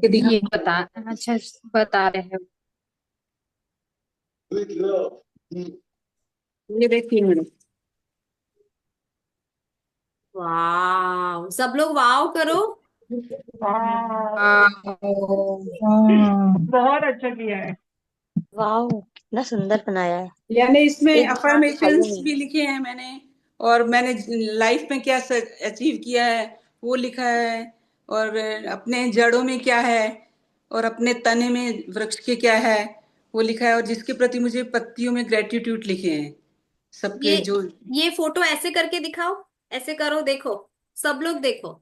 ये दिखा। ये बता। अच्छा, बता रहे हैं। ये देख 3 मिनट। वाह, सब लोग वाव करो। बहुत अच्छा किया है। वाह, कितना सुंदर बनाया है। यानी इसमें एक बार बना के अफर्मेशंस खाइए। भी लिखे हैं मैंने। और मैंने लाइफ में क्या अचीव किया है वो लिखा है। और अपने जड़ों में क्या है, और अपने तने में वृक्ष के क्या है वो लिखा है। और जिसके प्रति मुझे पत्तियों में ग्रेटिट्यूड लिखे हैं, सबके ये जो। ये फोटो ऐसे करके दिखाओ। ऐसे करो, देखो। सब लोग देखो।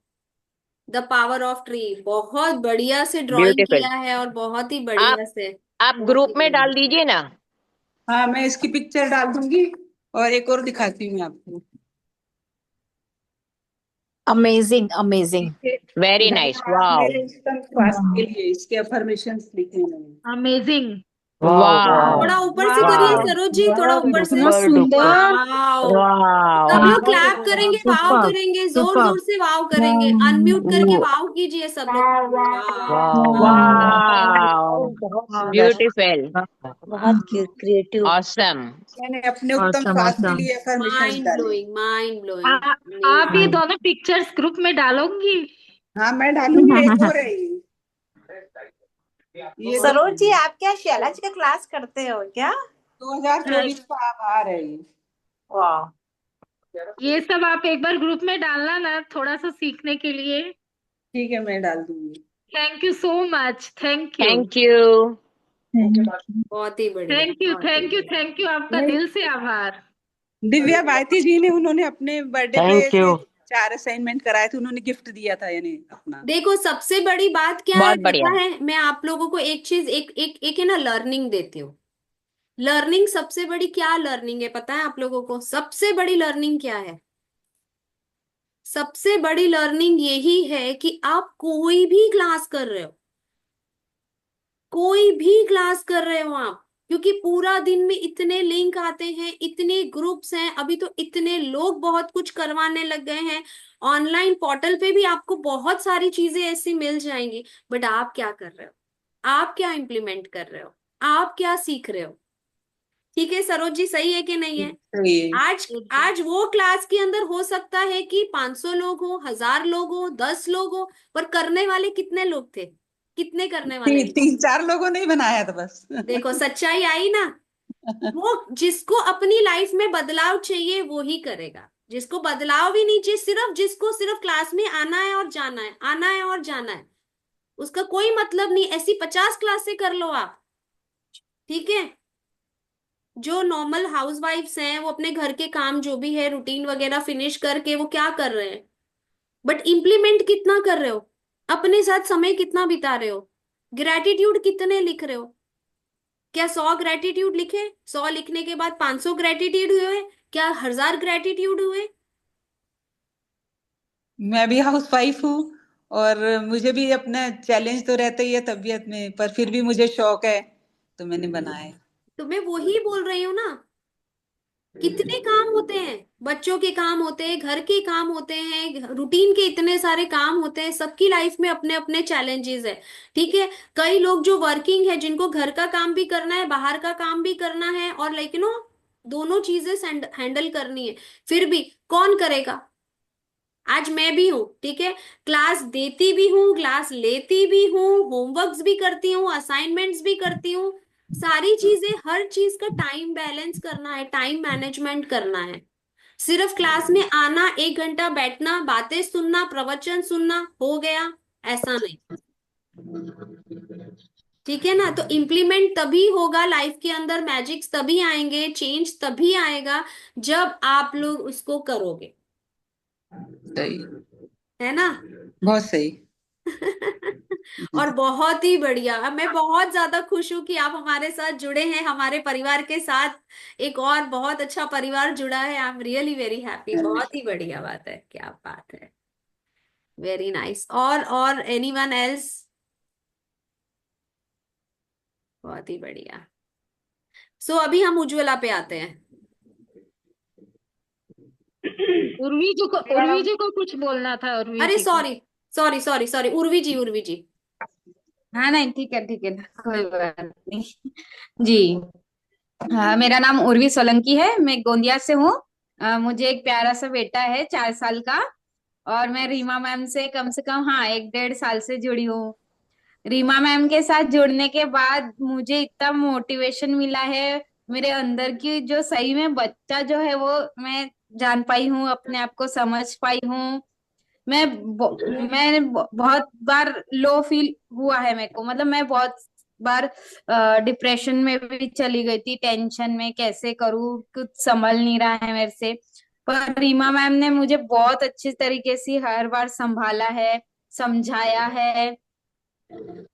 The power of tree. बहुत बढ़िया से ड्राइंग ब्यूटीफुल। किया है और बहुत ही आप बढ़िया से। आप बहुत ही ग्रुप में डाल बढ़िया। दीजिए ना। हाँ, मैं इसकी पिक्चर डाल दूंगी। और एक और दिखाती हूँ मैं आपको। Amazing amazing. इसके वेरी नाइस, धन्यवाद वाओ। मेरे उत्तम स्वास्थ्य के लिए, इसके अफर्मेशंस लिखे हैं मैंने। अमेजिंग। वाओ वाओ थोड़ा ऊपर से करिए वाओ। सरोज जी, थोड़ा ऊपर से। इतना डुपर डुपर। सुंदर। वाओ। सब वाओ। लोग क्लैप करेंगे, वाव सुपर करेंगे, जोर सुपर। जोर से वाव करेंगे। अनम्यूट करके वाव कीजिए सब लोग। वाव। Wow wow. बहुत सुंदर। ब्यूटीफुल। बहुत क्रिएटिव। ऑसम। मैंने अपने उत्तम awesome स्वास्थ्य के awesome। लिए अफर्मेशंस माइंड डाले। ब्लोइंग, माइंड आ, ब्लोइंग। आप ये अमेजिंग। दोनों पिक्चर्स ग्रुप में डालोगी? हाँ, मैं डालूंगी। एक और है ये। ये बहुत देखो। सरोज जी, आप क्या शैला जी का क्लास करते हो क्या? 2024 का आभार है ये। वाह। ये सब आप एक बार ग्रुप में डालना ना, थोड़ा सा सीखने के लिए। ठीक है, मैं डाल दूंगी। Thank you so much. Thank you. Thank you. बहुत ही बढ़िया, थैंक यू बहुत ही थैंक यू बढ़िया। थैंक यू, आपका नहीं, दिल से आभार। दिव्या भारती जी ने, उन्होंने अपने बर्थडे पे थैंक यू। ऐसे 4 असाइनमेंट कराए थे, उन्होंने गिफ्ट दिया था यानी अपना। देखो, सबसे बड़ी बात क्या है बहुत पता बढ़िया। है? मैं आप लोगों को एक चीज, एक है ना, लर्निंग देती हूँ। लर्निंग सबसे बड़ी क्या लर्निंग है पता है आप लोगों को? सबसे बड़ी लर्निंग क्या है? सबसे बड़ी लर्निंग यही है कि आप कोई भी क्लास कर रहे हो, कोई भी क्लास कर रहे हो आप, क्योंकि पूरा दिन में इतने लिंक आते हैं, इतने ग्रुप्स हैं, अभी तो इतने लोग बहुत कुछ करवाने लग गए हैं। ऑनलाइन पोर्टल पे भी आपको बहुत सारी चीजें ऐसी मिल जाएंगी। बट आप क्या कर रहे हो? आप क्या इम्प्लीमेंट कर रहे हो? आप क्या सीख रहे हो? ठीक है सरोज जी, सही है कि नहीं है? सही है। आज आज वो क्लास के अंदर हो सकता है कि 500 लोग हो, 1000 लोग हो, 10 लोग हो, पर करने वाले कितने लोग थे? कितने करने वाले थे? 3-4 लोगों ने ही बनाया था बस। देखो, सच्चाई आई ना। वो जिसको अपनी लाइफ में बदलाव चाहिए वो ही करेगा। जिसको बदलाव भी नहीं चाहिए, सिर्फ जिसको सिर्फ क्लास में आना है और जाना है, आना है और जाना है, उसका कोई मतलब नहीं। ऐसी 50 क्लासें कर लो आप। ठीक है? जो नॉर्मल हाउसवाइफ्स हैं वो अपने घर के काम जो भी है रूटीन वगैरह फिनिश करके वो क्या कर रहे हैं? बट इम्प्लीमेंट कितना कर रहे हो? अपने साथ समय कितना बिता रहे हो? ग्रेटिट्यूड कितने लिख रहे हो? क्या 100 ग्रेटिट्यूड लिखे? 100 लिखने के बाद 500 ग्रेटिट्यूड हुए? क्या 1000 ग्रेटिट्यूड हुए? मैं भी हाउस वाइफ हूँ। और मुझे भी अपना चैलेंज तो रहता ही है तबीयत में, पर फिर भी मुझे शौक है, तो मैंने बनाया। तो मैं वही बोल रही हूँ ना। कितने काम होते हैं, बच्चों के काम होते हैं, घर के काम होते हैं, रूटीन के इतने सारे काम होते हैं। सबकी लाइफ में अपने अपने चैलेंजेस है। ठीक है? कई लोग जो वर्किंग है, जिनको घर का काम भी करना है, बाहर का काम भी करना है, और लाइक दोनों चीजें हैंडल करनी है। फिर भी कौन करेगा? आज मैं भी हूँ, ठीक है, क्लास देती भी हूँ, क्लास लेती भी हूँ, होमवर्क्स भी करती हूँ, असाइनमेंट्स भी करती हूँ। सारी चीजें, हर चीज का टाइम बैलेंस करना है, टाइम मैनेजमेंट करना है। सिर्फ क्लास में आना, 1 घंटा बैठना, बातें सुनना, प्रवचन सुनना, हो गया, ऐसा नहीं। ठीक है ना? तो इम्प्लीमेंट तभी होगा लाइफ के अंदर, मैजिक्स तभी आएंगे, चेंज तभी आएगा जब आप लोग उसको करोगे। सही। है ना? बहुत सही। और बहुत ही बढ़िया। अब मैं बहुत ज्यादा खुश हूं कि आप हमारे साथ जुड़े हैं, हमारे परिवार के साथ। एक और बहुत अच्छा परिवार जुड़ा है। I am really very happy. बहुत ही बढ़िया बात है, क्या बात है। Very nice. और एनीवन एल्स? बहुत ही बढ़िया। सो अभी हम उज्ज्वला पे आते हैं। उर्वी जी को कुछ बोलना था, उर्वी अरे जी को। Sorry, sorry sorry sorry, Urvi ji, Urvi ji. हाँ नहीं ठीक है कोई बात नहीं। जी। हाँ, मेरा नाम उर्वी सोलंकी है, मैं गोंदिया से हूँ। मुझे एक प्यारा सा बेटा है 4 साल का। और मैं रीमा मैम से कम हाँ 1 डेढ़ साल से जुड़ी हूँ। रीमा मैम के साथ जुड़ने के बाद मुझे इतना मोटिवेशन मिला है। मेरे अंदर की जो सही में बच्चा जो है वो मैं जान पाई हूँ, अपने आप को समझ पाई हूँ। बहुत बार लो फील हुआ है मेरे को, मतलब मैं बहुत बार डिप्रेशन में भी चली गई थी, टेंशन में कैसे करूँ, कुछ संभल नहीं रहा है मेरे से। पर रीमा मैम ने मुझे बहुत अच्छी तरीके से हर बार संभाला है, समझाया है।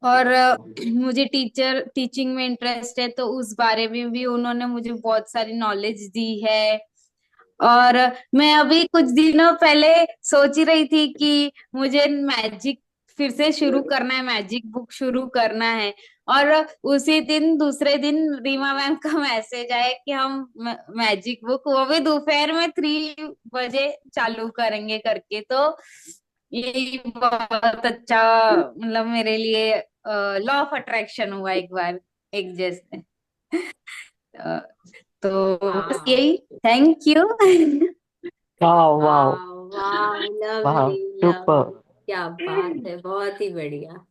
और मुझे टीचिंग में इंटरेस्ट है, तो उस बारे में भी उन्होंने मुझे बहुत सारी नॉलेज दी है। और मैं अभी कुछ दिनों पहले सोच ही रही थी कि मुझे मैजिक फिर से शुरू करना है, मैजिक बुक शुरू करना है। और उसी दिन दूसरे दिन रीमा मैम का मैसेज आया कि हम मैजिक बुक वो भी दोपहर में 3 बजे चालू करेंगे करके। तो ये बहुत अच्छा, मतलब मेरे लिए लॉ ऑफ अट्रैक्शन हुआ एक बार, एक जैसे। अ, तो बस वाह यही। Thank you. वाह वाह वाह, वाह लवली सुपर। लवली, क्या बात है, बहुत ही बढ़िया।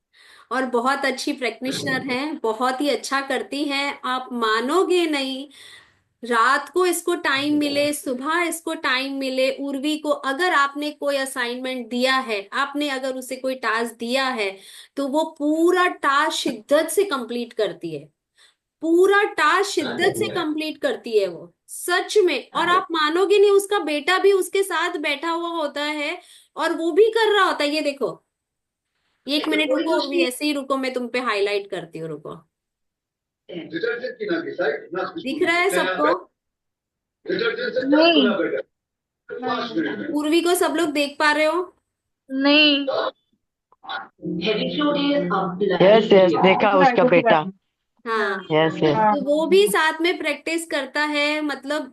और बहुत अच्छी प्रैक्टिशनर हैं, बहुत ही अच्छा करती हैं, आप मानोगे नहीं। रात को इसको टाइम मिले, सुबह इसको टाइम मिले, उर्वी को अगर आपने कोई असाइनमेंट दिया है, आपने अगर उसे कोई टास्क दिया है, तो वो पूरा टास्क शिद्दत से कंप्लीट करती है। पूरा टास्क शिद्दत से कंप्लीट करती है वो, सच में। और आप मानोगे नहीं, उसका बेटा भी उसके साथ बैठा हुआ होता है और वो भी कर रहा होता है। ये देखो, 1 मिनट रुको उर्वी, ऐसे ही रुको, मैं तुम पे हाईलाइट करती हूँ, रुको। दिख रहा है सबको? नहीं नहीं उर्वी को सब लोग देख पा रहे हो? नहीं। यस यस देखा दिख रहा है उसका दिख रहा बेटा। है। हाँ, यस यस। हाँ तो वो भी साथ में प्रैक्टिस करता है, मतलब।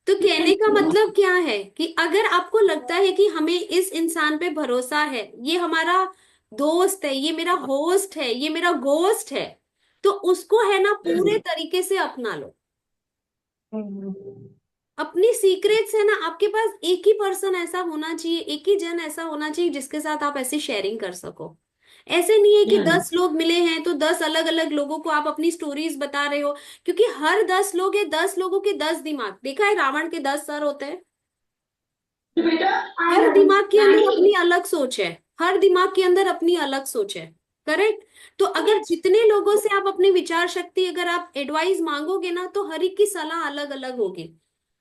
तो कहने का मतलब क्या है कि अगर आपको लगता है कि हमें इस इंसान पे भरोसा है, ये हमारा दोस्त है, ये मेरा होस्ट है, ये मेरा गोस्ट है, तो उसको है ना पूरे तरीके से अपना लो। अपनी सीक्रेट्स है ना, आपके पास एक ही पर्सन ऐसा होना चाहिए, एक ही जन ऐसा होना चाहिए जिसके साथ आप ऐसी शेयरिंग कर सको। ऐसे नहीं है कि 10 लोग मिले हैं तो 10 अलग अलग लोगों को आप अपनी स्टोरीज बता रहे हो, क्योंकि हर 10 लोग है, 10 लोगों के 10 दिमाग। देखा है रावण के 10 सर होते हैं। हर दिमाग के अंदर अपनी अलग सोच है, हर दिमाग के अंदर अपनी अलग सोच है। करेक्ट। तो अगर जितने लोगों से आप अपनी विचार शक्ति, अगर आप एडवाइस मांगोगे ना, तो हर एक की सलाह अलग अलग होगी।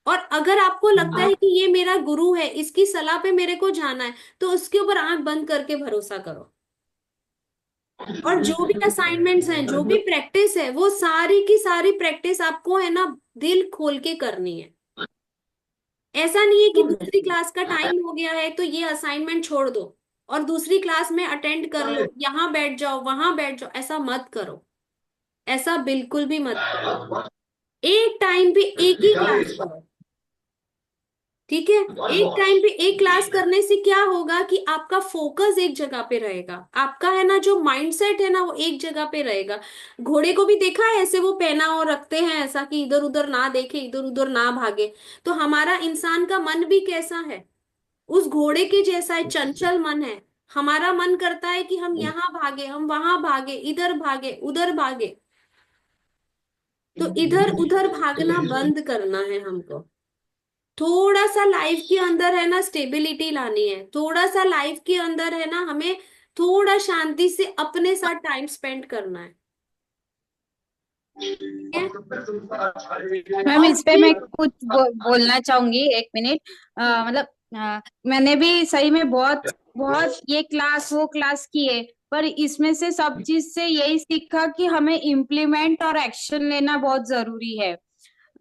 और अगर आपको लगता है कि ये मेरा गुरु है, इसकी सलाह पे मेरे को जाना है, तो उसके ऊपर आंख बंद करके भरोसा करो। और जो भी असाइनमेंट्स हैं, जो भी प्रैक्टिस है, वो सारी की सारी प्रैक्टिस आपको है ना दिल खोल के करनी है। ऐसा नहीं है कि दूसरी क्लास का टाइम हो गया है तो ये असाइनमेंट छोड़ दो और दूसरी क्लास में अटेंड कर लो, यहाँ बैठ जाओ, वहां बैठ जाओ। ऐसा मत करो, ऐसा बिल्कुल भी मत करो। एक टाइम पे एक ही क्लास करो, ठीक है? एक टाइम पे एक क्लास करने से क्या होगा कि आपका फोकस एक जगह पे रहेगा, आपका है ना जो माइंडसेट है ना वो एक जगह पे रहेगा। घोड़े को भी देखा है ऐसे, वो पहना और रखते हैं ऐसा कि इधर उधर ना देखे, इधर उधर ना भागे। तो हमारा इंसान का मन भी कैसा है? उस घोड़े के जैसा है, चंचल मन है। हमारा मन करता है कि हम यहाँ भागे, हम वहां भागे, इधर भागे, उधर भागे। तो इधर उधर भागना बंद करना है हमको। थोड़ा सा लाइफ के अंदर है ना स्टेबिलिटी लानी है, थोड़ा सा लाइफ के अंदर है ना हमें थोड़ा शांति से अपने साथ टाइम स्पेंड करना है, ठीक है? मैम और इस पे मैं फिर कुछ बोलना चाहूंगी, 1 मिनट। मतलब मैंने भी सही में बहुत बहुत ये क्लास वो क्लास की है, पर इसमें से सब चीज से यही सीखा कि हमें इम्प्लीमेंट और एक्शन लेना बहुत जरूरी है।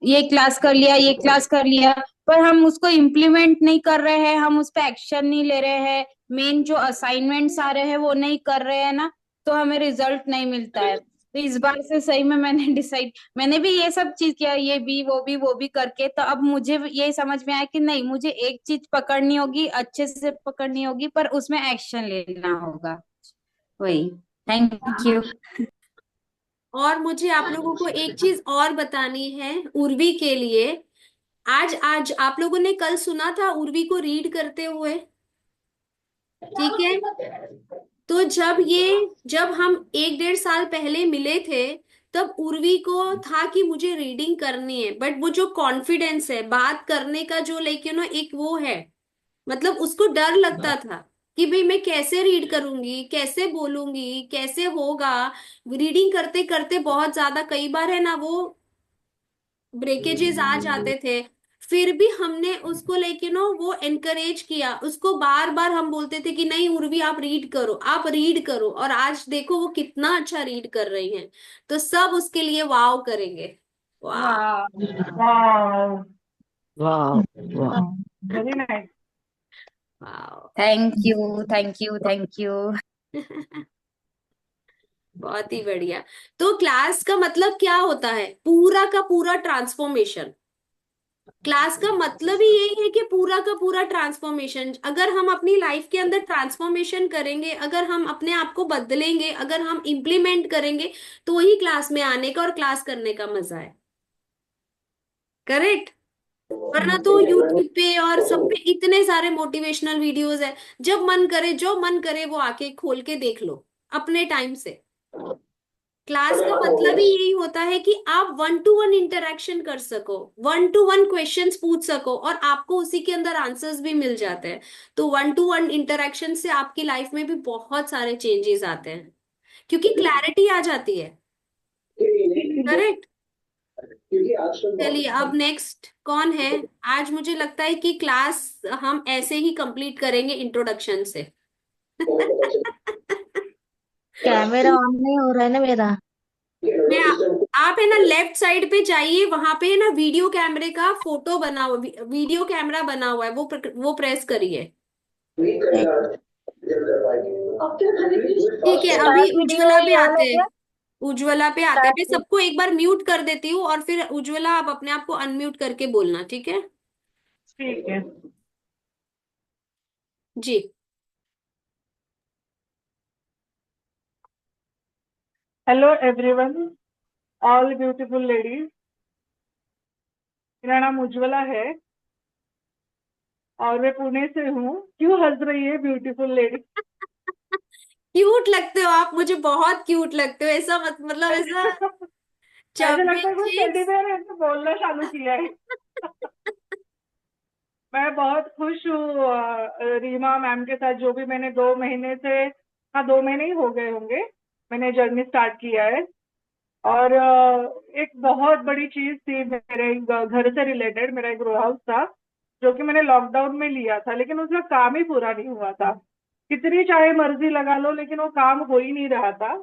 ये क्लास कर लिया, ये क्लास कर लिया, पर हम उसको इम्प्लीमेंट नहीं कर रहे हैं, हम उस पर एक्शन नहीं ले रहे हैं, मेन जो असाइनमेंट्स आ रहे हैं वो नहीं कर रहे हैं ना, तो हमें रिजल्ट नहीं मिलता है। तो इस बार से सही में मैंने डिसाइड, मैंने भी ये सब चीज किया, ये भी वो भी करके, तो अब मुझे ये समझ में आया कि नहीं, मुझे एक चीज पकड़नी होगी, अच्छे से पकड़नी होगी, पर उसमें एक्शन लेना होगा। वही। Thank you. और मुझे आप लोगों को एक चीज और बतानी है उर्वी के लिए। आज आज आप लोगों ने कल सुना था उर्वी को रीड करते हुए, ठीक है? तो जब हम 1-1.5 साल पहले मिले थे, तब उर्वी को था कि मुझे रीडिंग करनी है, बट वो जो कॉन्फिडेंस है बात करने का, जो लाइक एक वो है, मतलब उसको डर लगता था कि भाई मैं कैसे रीड करूंगी, कैसे बोलूंगी, कैसे होगा। रीडिंग करते करते बहुत ज्यादा कई बार है ना वो ब्रेकेजेस आ जाते थे। फिर भी हमने उसको वो एनकरेज किया उसको, बार बार हम बोलते थे कि नहीं उर्वी आप रीड करो, आप रीड करो, और आज देखो वो कितना अच्छा रीड कर रही हैं। तो सब उसके लिए वाव करेंगे। वाह। वाह वाह वाह वाह वेरी नाइस। वाह। Thank you, thank you, thank you. बहुत ही बढ़िया। तो क्लास का मतलब क्या होता है? पूरा का पूरा ट्रांसफॉर्मेशन। क्लास का मतलब ही यही है कि पूरा का पूरा ट्रांसफॉर्मेशन। अगर हम अपनी लाइफ के अंदर ट्रांसफॉर्मेशन करेंगे, अगर हम अपने आप को बदलेंगे, अगर हम इम्प्लीमेंट करेंगे, तो वही क्लास में आने का और क्लास करने का मजा है। करेक्ट? वरना तो यूट्यूब पे और सब पे इतने सारे मोटिवेशनल वीडियोस है, जब मन करे जो मन करे वो आके खोल के देख लो अपने टाइम से। क्लास का मतलब ही यही होता है कि आप 1-to-1 इंटरेक्शन कर सको, 1-to-1 क्वेश्चंस पूछ सको, और आपको उसी के अंदर आंसर्स भी मिल जाते हैं। तो 1-to-1 इंटरेक्शन से आपकी लाइफ में भी बहुत सारे चेंजेस आते हैं, क्योंकि क्लैरिटी आ जाती है। करेक्ट? चलिए अब नेक्स्ट कौन है? आज मुझे लगता है कि क्लास हम ऐसे ही कंप्लीट करेंगे इंट्रोडक्शन से। कैमरा ऑन नहीं हो रहा है ना मेरा। मैं आप है ना लेफ्ट साइड पे जाइए, वहां पे है ना वीडियो कैमरे का फोटो बना हुआ, वीडियो कैमरा बना हुआ है, वो प्रेस करिए। ठीक है, अभी स्टार्ट वीडियो उज्ज्वला पे ये ऑन आते हो हैं। गया। उज्ज्वला पे आते हैं। मैं स्टार्ट। सबको एक बार म्यूट कर देती हूँ, और फिर उज्ज्वला आप अपने आप को अनम्यूट करके बोलना, ठीक है? ठीक है। जी। Hello everyone, all beautiful ladies. मेरा नाम उज्ज्वला है और मैं पुणे से हूँ। क्यों हंस रही है ब्यूटीफुल लेडी? क्यूट लगते हो आप, मुझे बहुत क्यूट लगते हो। ऐसा मतलब ऐसा ऐसे लगता है कोई टेडी चेक्स। बेयर ऐसे बोलना चालू किया है। मैं बहुत खुश हूँ रीमा मैम के साथ, जो भी मैंने 2 महीने से, हाँ 2 महीने ही हो गए होंगे, मैंने जर्नी स्टार्ट किया है। और एक बहुत बड़ी चीज थी मेरे घर से रिलेटेड। मेरा एक रो हाउस था जो कि मैंने लॉकडाउन में लिया था, लेकिन उसका काम ही पूरा नहीं हुआ था। कितनी चाहे मर्जी लगा लो, लेकिन वो काम हो ही नहीं रहा था।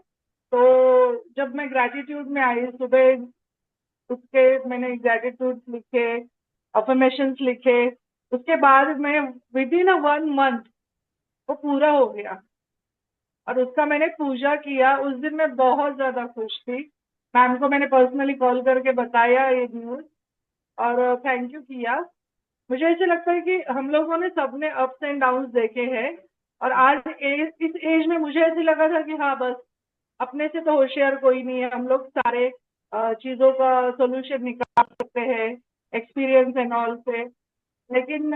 तो जब मैं ग्रेटिट्यूड में आई सुबह, उसके मैंने ग्रेटिट्यूड लिखे, अफर्मेशंस लिखे। उसके बाद मैं विद इन 1 मंथ वो पूरा हो गया, और उसका मैंने पूजा किया। उस दिन मैं बहुत ज्यादा खुश थी। मैम को मैंने पर्सनली कॉल करके बताया ये न्यूज, और थैंक यू किया। मुझे ऐसे लगता है कि हम लोगों ने सबने अप्स एंड डाउन्स देखे हैं, और आज इस एज में मुझे ऐसे लगा था कि हाँ बस, अपने से तो होशियार कोई नहीं है, हम लोग सारे चीजों का सोल्यूशन निकाल सकते हैं एक्सपीरियंस एंड ऑल से। लेकिन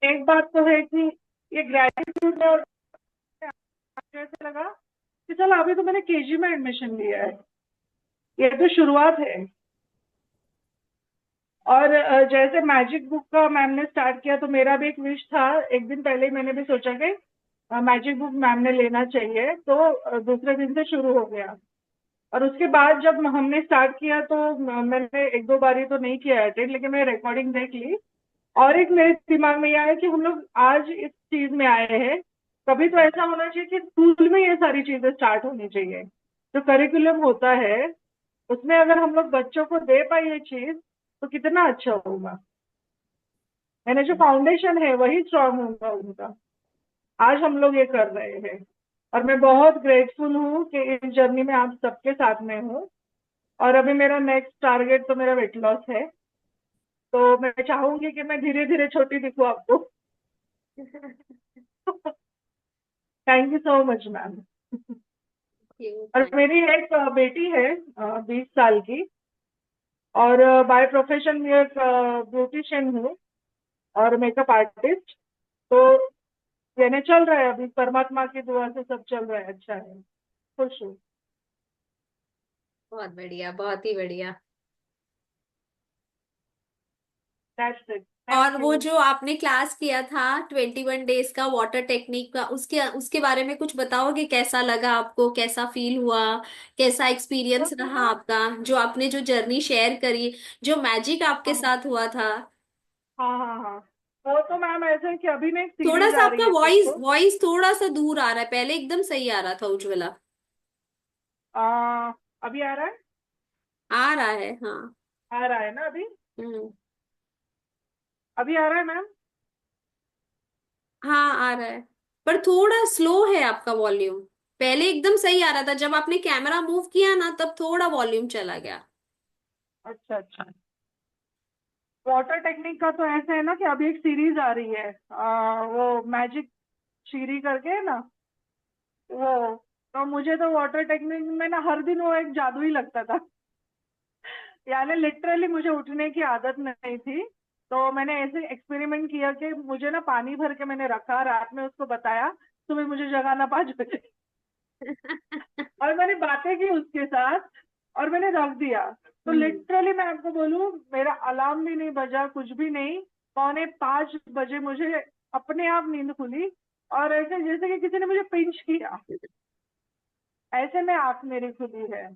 एक बात तो है कि ये ग्रेटिट्यूड, और मुझे ऐसे लगा कि चलो अभी तो मैंने केजी में एडमिशन लिया है, ये तो शुरुआत है। और जैसे मैजिक बुक का मैम ने स्टार्ट किया, तो मेरा भी एक विश था। एक दिन पहले ही मैंने भी सोचा कि मैजिक बुक मैम ने लेना चाहिए, तो दूसरे दिन से शुरू हो गया। और उसके बाद जब हमने स्टार्ट किया तो मैंने 1-2 बारी तो नहीं किया अटेंड, लेकिन मैं रिकॉर्डिंग देख ली। और एक मेरे दिमाग में यह आया कि हम लोग आज इस चीज में आए हैं, कभी तो ऐसा होना चाहिए कि स्कूल में ये सारी चीजें स्टार्ट होनी चाहिए। जो करिकुलम होता है उसमें अगर हम लोग बच्चों को दे पाए ये चीज, तो कितना अच्छा होगा। मैंने जो फाउंडेशन है वही स्ट्रांग होगा उनका। आज हम लोग ये कर रहे हैं, और मैं बहुत ग्रेटफुल हूँ कि इस जर्नी में आप सबके साथ में हूँ। और अभी मेरा नेक्स्ट टारगेट तो मेरा वेट लॉस है, तो मैं चाहूंगी कि मैं धीरे धीरे छोटी दिखूं आपको। Thank you so much ma'am. और मेरी एक बेटी है 20 साल की, और बाय प्रोफेशन मैं एक ब्यूटिशियन हूँ और मेकअप आर्टिस्ट। तो यानी चल रहा है, अभी परमात्मा की दुआ से सब चल रहा है, अच्छा है, खुश हूँ। बहुत बढ़िया, बहुत ही बढ़िया। दैट्स इट, और थैंक वो यू। जो आपने क्लास किया था 21 डेज का वाटर टेक्निक का, उसके उसके बारे में कुछ बताओगे? कैसा लगा आपको, कैसा फील हुआ, कैसा वो एक्सपीरियंस तो रहा ना, आपका, जो आपने जो जर्नी शेयर करी, जो मैजिक आपके हाँ साथ हुआ था? हाँ हाँ हाँ, वो तो मैम ऐसे है कि अभी ना एक थोड़ा सीरीज सा आ आपका रही है वॉइस देखो। वॉइस थोड़ा सा दूर आ रहा है, पहले एकदम सही आ रहा था उज्ज्वला। अभी आ रहा है? आ रहा है, हाँ। आ रहा है ना अभी? हम्म। अभी आ रहा है मैम? हाँ, आ रहा है, पर थोड़ा स्लो है आपका वॉल्यूम। पहले एकदम सही आ रहा था, जब आपने कैमरा मूव किया ना तब थोड़ा वॉल्यूम चला गया। अच्छा अच्छा। वाटर टेक्निक का तो ऐसा है ना कि अभी एक सीरीज आ रही है, वो मैजिक शीरी करके है ना, वो, तो मुझे तो वाटर टेक्निक में ना हर दिन वो एक जादू ही लगता था। यानी लिटरली मुझे उठने की आदत नहीं थी, तो मैंने ऐसे एक्सपेरिमेंट किया कि मुझे ना पानी भर के मैंने रखा, रात में उसको बताया, सुबह मुझे जगाना 5 बजे। और मैंने बातें की उसके साथ, और मैंने रख दिया। तो हम्म। लिटरली मैं आपको बोलूं, मेरा अलार्म भी नहीं बजा, कुछ भी नहीं, 4:45 बजे मुझे अपने आप नींद खुली, और ऐसे जैसे कि किसी ने मुझे पिंच किया, ऐसे में आंख मेरी खुली है।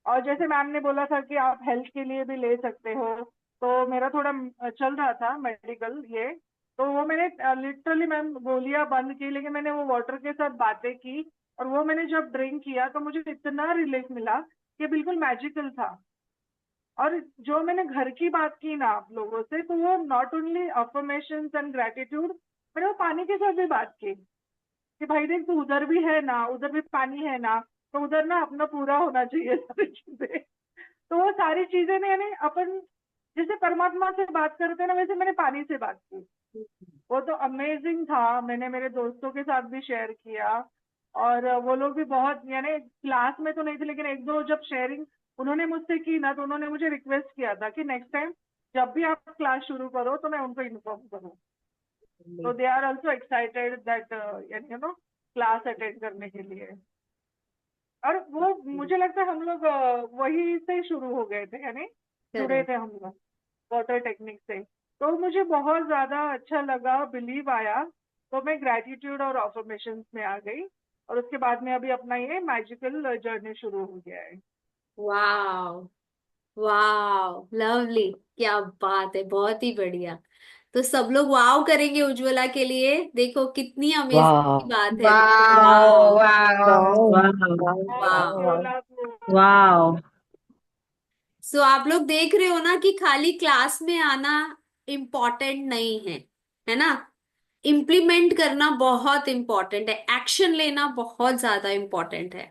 और जैसे मैम ने बोला था कि आप हेल्थ के लिए भी ले सकते हो, तो मेरा थोड़ा चल रहा था मेडिकल ये, तो वो मैंने लिटरली मैम गोलियां बंद की, लेकिन मैंने वो वाटर के साथ बातें की, और वो मैंने जब ड्रिंक किया तो मुझे इतना रिलीफ मिला कि बिल्कुल मैजिकल था। और जो मैंने घर की बात की ना आप लोगों से, तो वो not only affirmations and gratitude, मैंने वो पानी के साथ भी बात की कि भाई देख, तू उधर भी है ना, उधर भी पानी है ना, तो उधर ना अपना पूरा होना चाहिए सारी चीजें। तो वो सारी चीजें ने यानी अपन जैसे परमात्मा से बात करते हैं ना, वैसे मैंने पानी से बात की। वो तो अमेजिंग था, मैंने मेरे दोस्तों के साथ भी शेयर किया, और वो लोग भी बहुत, यानी क्लास में तो नहीं थे, लेकिन एक दो जब शेयरिंग उन्होंने मुझसे की ना, तो उन्होंने मुझे रिक्वेस्ट किया था कि नेक्स्ट टाइम जब भी आप क्लास शुरू करो तो मैं उनको इन्फॉर्म करूँ। तो they are also excited that you know class attend करने के लिए। और वो मुझे लगता है हम लोग वही से शुरू हो गए थे, यानी जुड़े करेक्ट। थे हम लोग वाटर टेक्निक से। तो मुझे बहुत ज्यादा अच्छा लगा, बिलीव आया, तो मैं ग्रेटिट्यूड और अफर्मेशंस में आ गई, और उसके बाद में अभी अपना ये मैजिकल जर्नी शुरू हो गया है। वाह, वाह, लवली, क्या बात है, बहुत ही बढ़िया। तो सब लोग वाव करेंगे उज्ज्वला के लिए, देखो कितनी अमेजिंग वाह बात है, देखो, वाओ, वाव। वाओ, वाह और वाह केवला को वाओ। सो आप लोग देख रहे हो ना कि खाली क्लास में आना इम्पोर्टेंट नहीं है, है ना? इम्प्लीमेंट करना बहुत इम्पोर्टेंट है, एक्शन लेना बहुत ज्यादा इम्पोर्टेंट है।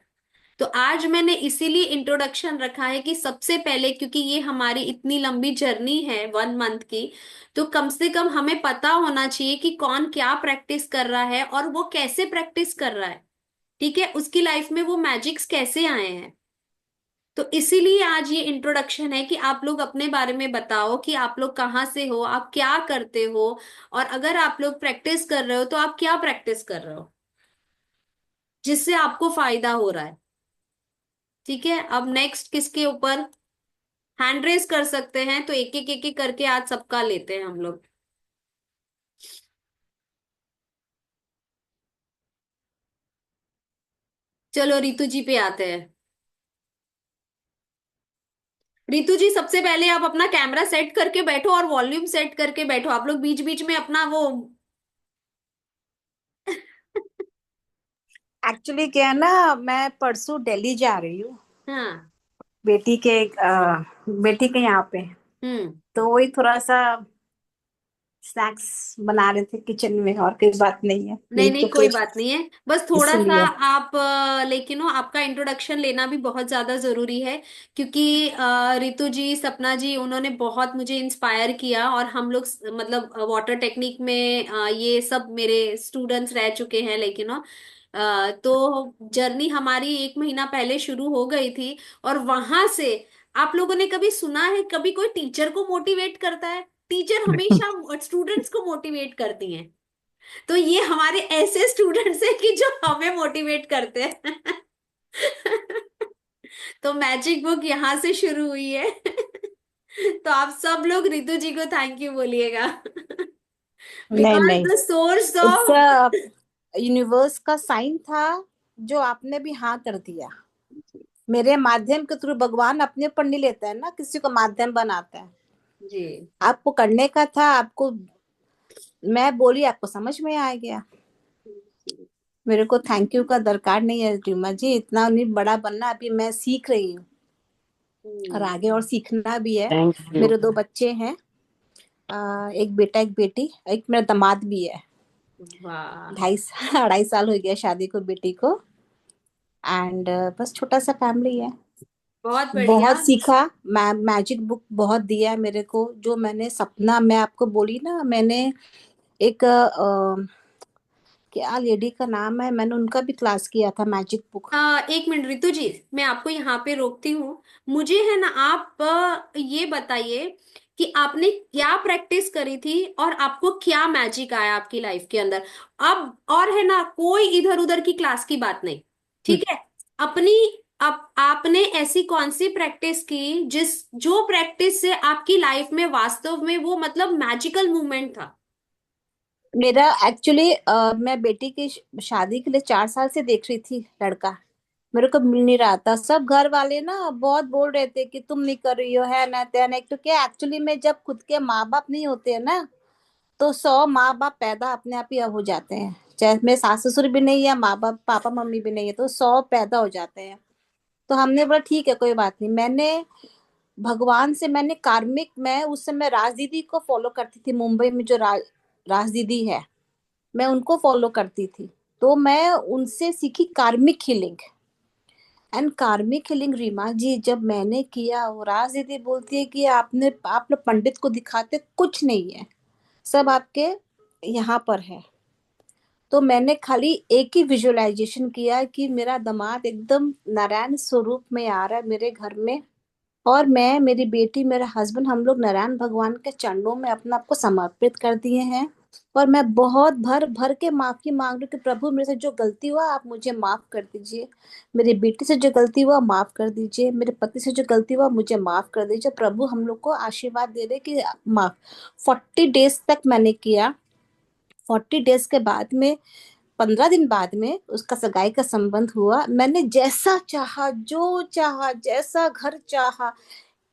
तो आज मैंने इसीलिए इंट्रोडक्शन रखा है कि सबसे पहले, क्योंकि ये हमारी इतनी लंबी जर्नी है 1 मंथ की, तो कम से कम हमें पता होना चाहिए कि कौन क्या प्रैक्टिस कर रहा है और वो कैसे प्रैक्टिस कर रहा है। ठीक है, उसकी लाइफ में वो मैजिक्स कैसे आए हैं। तो इसीलिए आज ये इंट्रोडक्शन है कि आप लोग अपने बारे में बताओ कि आप लोग कहाँ से हो, आप क्या करते हो, और अगर आप लोग प्रैक्टिस कर रहे हो तो आप क्या प्रैक्टिस कर रहे हो जिससे आपको फायदा हो रहा है। ठीक है, अब नेक्स्ट किसके ऊपर हैंड रेस कर सकते हैं? तो एक एक करके आज सबका लेते हैं हम लोग। चलो रितु जी पे आते हैं। रितु जी, सबसे पहले आप अपना कैमरा सेट करके बैठो और वॉल्यूम सेट करके बैठो, आप लोग बीच बीच में अपना वो एक्चुअली क्या है ना, मैं परसों दिल्ली जा रही हूँ हाँ। बेटी के बेटी के यहाँ पे। हम्म। तो वही थोड़ा सा स्नैक्स बना रहे थे किचन में, और कोई बात नहीं है, नहीं यही नहीं, तो कोई फिर बात नहीं है, बस थोड़ा सा इसलिए। आप लेकिन वो आपका इंट्रोडक्शन लेना भी बहुत ज्यादा जरूरी है, क्योंकि रितु जी, सपना जी, उन्होंने बहुत मुझे इंस्पायर किया, और हम लोग मतलब वाटर टेक्निक में ये सब मेरे स्टूडेंट्स रह चुके हैं, लेकिन तो जर्नी हमारी 1 महीना पहले शुरू हो गई थी। और वहां से आप लोगों ने कभी सुना है कभी कोई टीचर को मोटिवेट करता है? टीचर हमेशा स्टूडेंट्स को मोटिवेट करती हैं। तो ये हमारे ऐसे स्टूडेंट्स हैं कि जो हमें मोटिवेट करते हैं। तो मैजिक बुक यहाँ से शुरू हुई है। तो आप सब लोग रितु जी को थैंक यू बोलिएगा। नहीं बिकॉज नहीं, the source it's of universe का साइन था जो आपने भी हाँ कर दिया। मेरे माध्यम के थ्रू भगवान अपने ऊपर नहीं लेता है ना, किसी को माध्यम बनाता है। जी। आपको करने का था, आपको मैं बोली, आपको समझ में आ गया। मेरे को थैंक यू का दरकार नहीं है रीमा जी, इतना नहीं बड़ा बनना, अभी मैं सीख रही हूँ और आगे और सीखना भी है। Thank you. मेरे 2 बच्चे हैं, एक बेटा एक बेटी, एक मेरा दामाद भी है। वाह। 2.5 2.5 साल हो गया शादी को बेटी को। एंड बस छोटा सा फैमिली है। बहुत बढ़िया। बहुत सीखा, मैजिक बुक बहुत दिया है मेरे को। जो मैंने सपना, मैं आपको बोली ना, मैंने एक क्या लेडी का नाम है, मैंने उनका भी क्लास किया था मैजिक बुक। 1 मिनट रितु जी, मैं आपको यहाँ पे रोकती हूँ। मुझे है ना, आप ये बताइए कि आपने क्या प्रैक्टिस करी थी और आपको क्या मैजिक आया आपकी लाइफ के अंदर। अब और है ना, कोई इधर उधर की क्लास की बात नहीं, ठीक है? अपनी आपने ऐसी कौन सी प्रैक्टिस की जो प्रैक्टिस से आपकी लाइफ में वास्तव में वो मतलब मैजिकल मूवमेंट था? मेरा एक्चुअली मैं बेटी की शादी के लिए 4 साल से देख रही थी लड़का, मेरे को मिल नहीं रहा था। सब घर वाले ना बहुत बोल रहे थे कि तुम नहीं कर रही हो, है ना तेना। एक तो क्या, एक्चुअली में जब खुद के माँ बाप नहीं होते हैं ना, तो 100 माँ बाप पैदा अपने आप ही हो जाते हैं। चाहे मेरे सास ससुर भी नहीं है, माँ बाप पापा मम्मी भी नहीं है, तो 100 पैदा हो जाते हैं। तो हमने बोला ठीक है कोई बात नहीं। मैंने भगवान से, मैंने कार्मिक, मैं उस समय राज दीदी को फॉलो करती थी, मुंबई में जो राज दीदी है, मैं उनको फॉलो करती थी। तो मैं उनसे सीखी कार्मिक हीलिंग। एंड कार्मिक हीलिंग रीमा जी जब मैंने किया, वो राज दीदी बोलती है कि आप लोग पंडित को दिखाते कुछ नहीं है, सब आपके यहाँ पर है। तो मैंने खाली एक ही विजुअलाइजेशन किया कि मेरा दामाद एकदम नारायण स्वरूप में आ रहा है मेरे घर में, और मैं, मेरी बेटी, मेरा हस्बैंड, हम लोग नारायण भगवान के चरणों में अपना आपको समर्पित कर दिए हैं। और मैं बहुत भर भर के माफी मांग रही हूँ कि प्रभु मेरे से जो गलती हुआ आप मुझे माफ कर दीजिए, मेरी बेटी से जो गलती हुआ माफ कर दीजिए, मेरे पति से जो गलती हुआ मुझे माफ कर दीजिए। प्रभु हम लोग को आशीर्वाद दे रहे कि माफ। 40 डेज तक मैंने किया। 40 डेज के बाद में, 15 दिन बाद में उसका सगाई का संबंध हुआ। मैंने जैसा चाहा, जो चाहा, जैसा घर चाहा,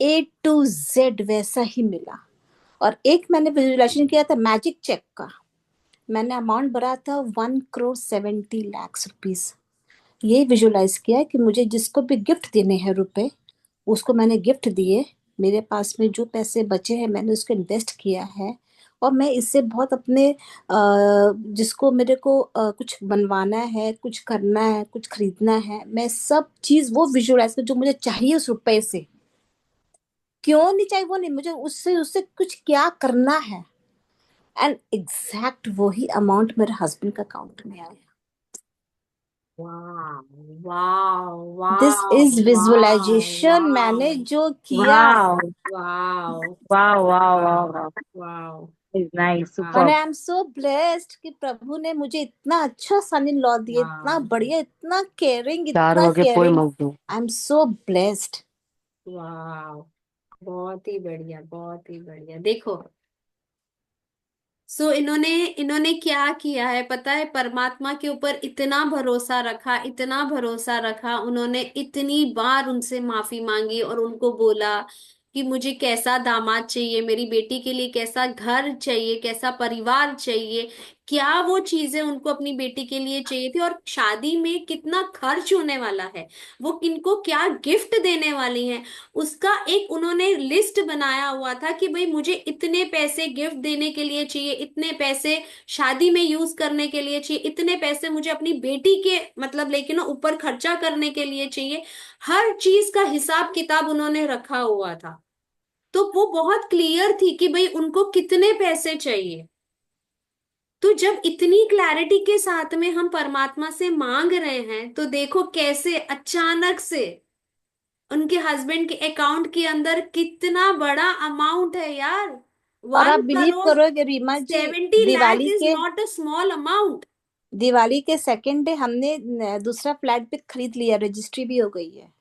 A to Z वैसा ही मिला। और एक मैंने विजुअलाइजेशन किया था मैजिक चेक का। मैंने अमाउंट भरा था 1,70,00,000 रुपीज। ये विजुअलाइज किया कि मुझे जिसको भी गिफ्ट देने हैं रुपए, उसको मैंने गिफ्ट दिए। मेरे पास में जो पैसे बचे हैं मैंने उसको इन्वेस्ट किया है। और मैं इससे बहुत अपने जिसको मेरे को कुछ बनवाना है, कुछ करना है, कुछ खरीदना है, मैं सब चीज वो विजुअलाइज कर जो मुझे चाहिए उस रुपए से। क्यों नहीं चाहिए वो नहीं, मुझे उससे उससे कुछ क्या करना है। एंड एग्जैक्ट वही अमाउंट मेरे हस्बैंड का अकाउंट में आया। वाह वाह दिस वाह इज वाह विजुअलाइजेशन मैंने वाह जो किया। Wow. वाह Wow. Wow. Wow. Wow. वाह It's nice. और Super. I am so blessed कि प्रभु ने मुझे इतना अच्छा सन इन लॉ दिया, इतना वाह बढ़िया, इतना केयरिंग, चार इतना होके पोल केयरिंग। मत दो। I am so blessed. वाह। बहुत ही बढ़िया, बहुत ही बढ़िया। देखो, इन्होंने इन्होंने क्या किया है पता है? परमात्मा के ऊपर इतना भरोसा रखा, इतना भरोसा रखा। उन्होंने इतनी बार उनसे माफी मांगी और उनको बोला कि मुझे कैसा दामाद चाहिए, मेरी बेटी के लिए कैसा घर चाहिए, कैसा परिवार चाहिए, क्या वो चीजें उनको अपनी बेटी के लिए चाहिए थी, और शादी में कितना खर्च होने वाला है, वो किनको क्या गिफ्ट देने वाली हैं, उसका एक उन्होंने लिस्ट बनाया हुआ था कि भाई मुझे इतने पैसे गिफ्ट देने के लिए चाहिए, इतने पैसे शादी में यूज करने के लिए चाहिए, इतने पैसे मुझे अपनी बेटी के मतलब लेकिन ऊपर खर्चा करने के लिए चाहिए। हर चीज का हिसाब किताब उन्होंने रखा हुआ था। तो वो बहुत क्लियर थी कि भाई उनको कितने पैसे चाहिए। तो जब इतनी क्लैरिटी के साथ में हम परमात्मा से मांग रहे हैं, तो देखो कैसे अचानक से उनके हस्बैंड के अकाउंट के अंदर कितना बड़ा अमाउंट है यार। और वन आप बिलीव करोड़ करोगे रीमा जी, 70 lakh is not a small amount. Diwali के सेकेंड डे हमने दूसरा फ्लैट भी खरीद लिया, रजिस्ट्री भी हो गई है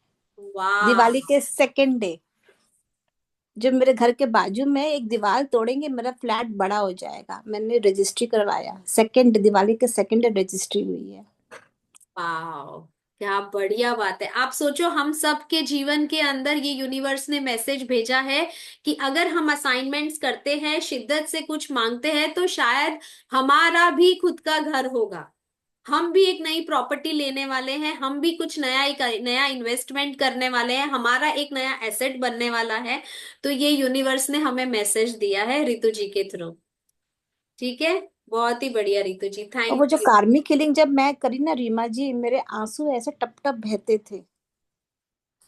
वाह। दिवाली के सेकेंड डे। जो मेरे घर के बाजू में एक दीवार तोड़ेंगे मेरा फ्लैट बड़ा हो जाएगा, मैंने रजिस्ट्री करवाया, सेकेंड दिवाली के सेकेंड डे रजिस्ट्री हुई है। वाह, क्या बढ़िया बात है। आप सोचो, हम सबके जीवन के अंदर ये यूनिवर्स ने मैसेज भेजा है कि अगर हम असाइनमेंट्स करते हैं, शिद्दत से कुछ मांगते हैं, तो शायद हमारा भी खुद का घर होगा, हम भी एक नई प्रॉपर्टी लेने वाले हैं, हम भी कुछ नया इन्वेस्टमेंट करने वाले हैं, हमारा एक नया एसेट बनने वाला है। तो ये यूनिवर्स ने हमें मैसेज दिया है रितु जी के थ्रू। ठीक है, बहुत ही बढ़िया रितु जी, और वो थैंक जो यू। कार्मिक हीलिंग जब मैं करी ना रीमा जी, मेरे आंसू ऐसे टप टप बहते थे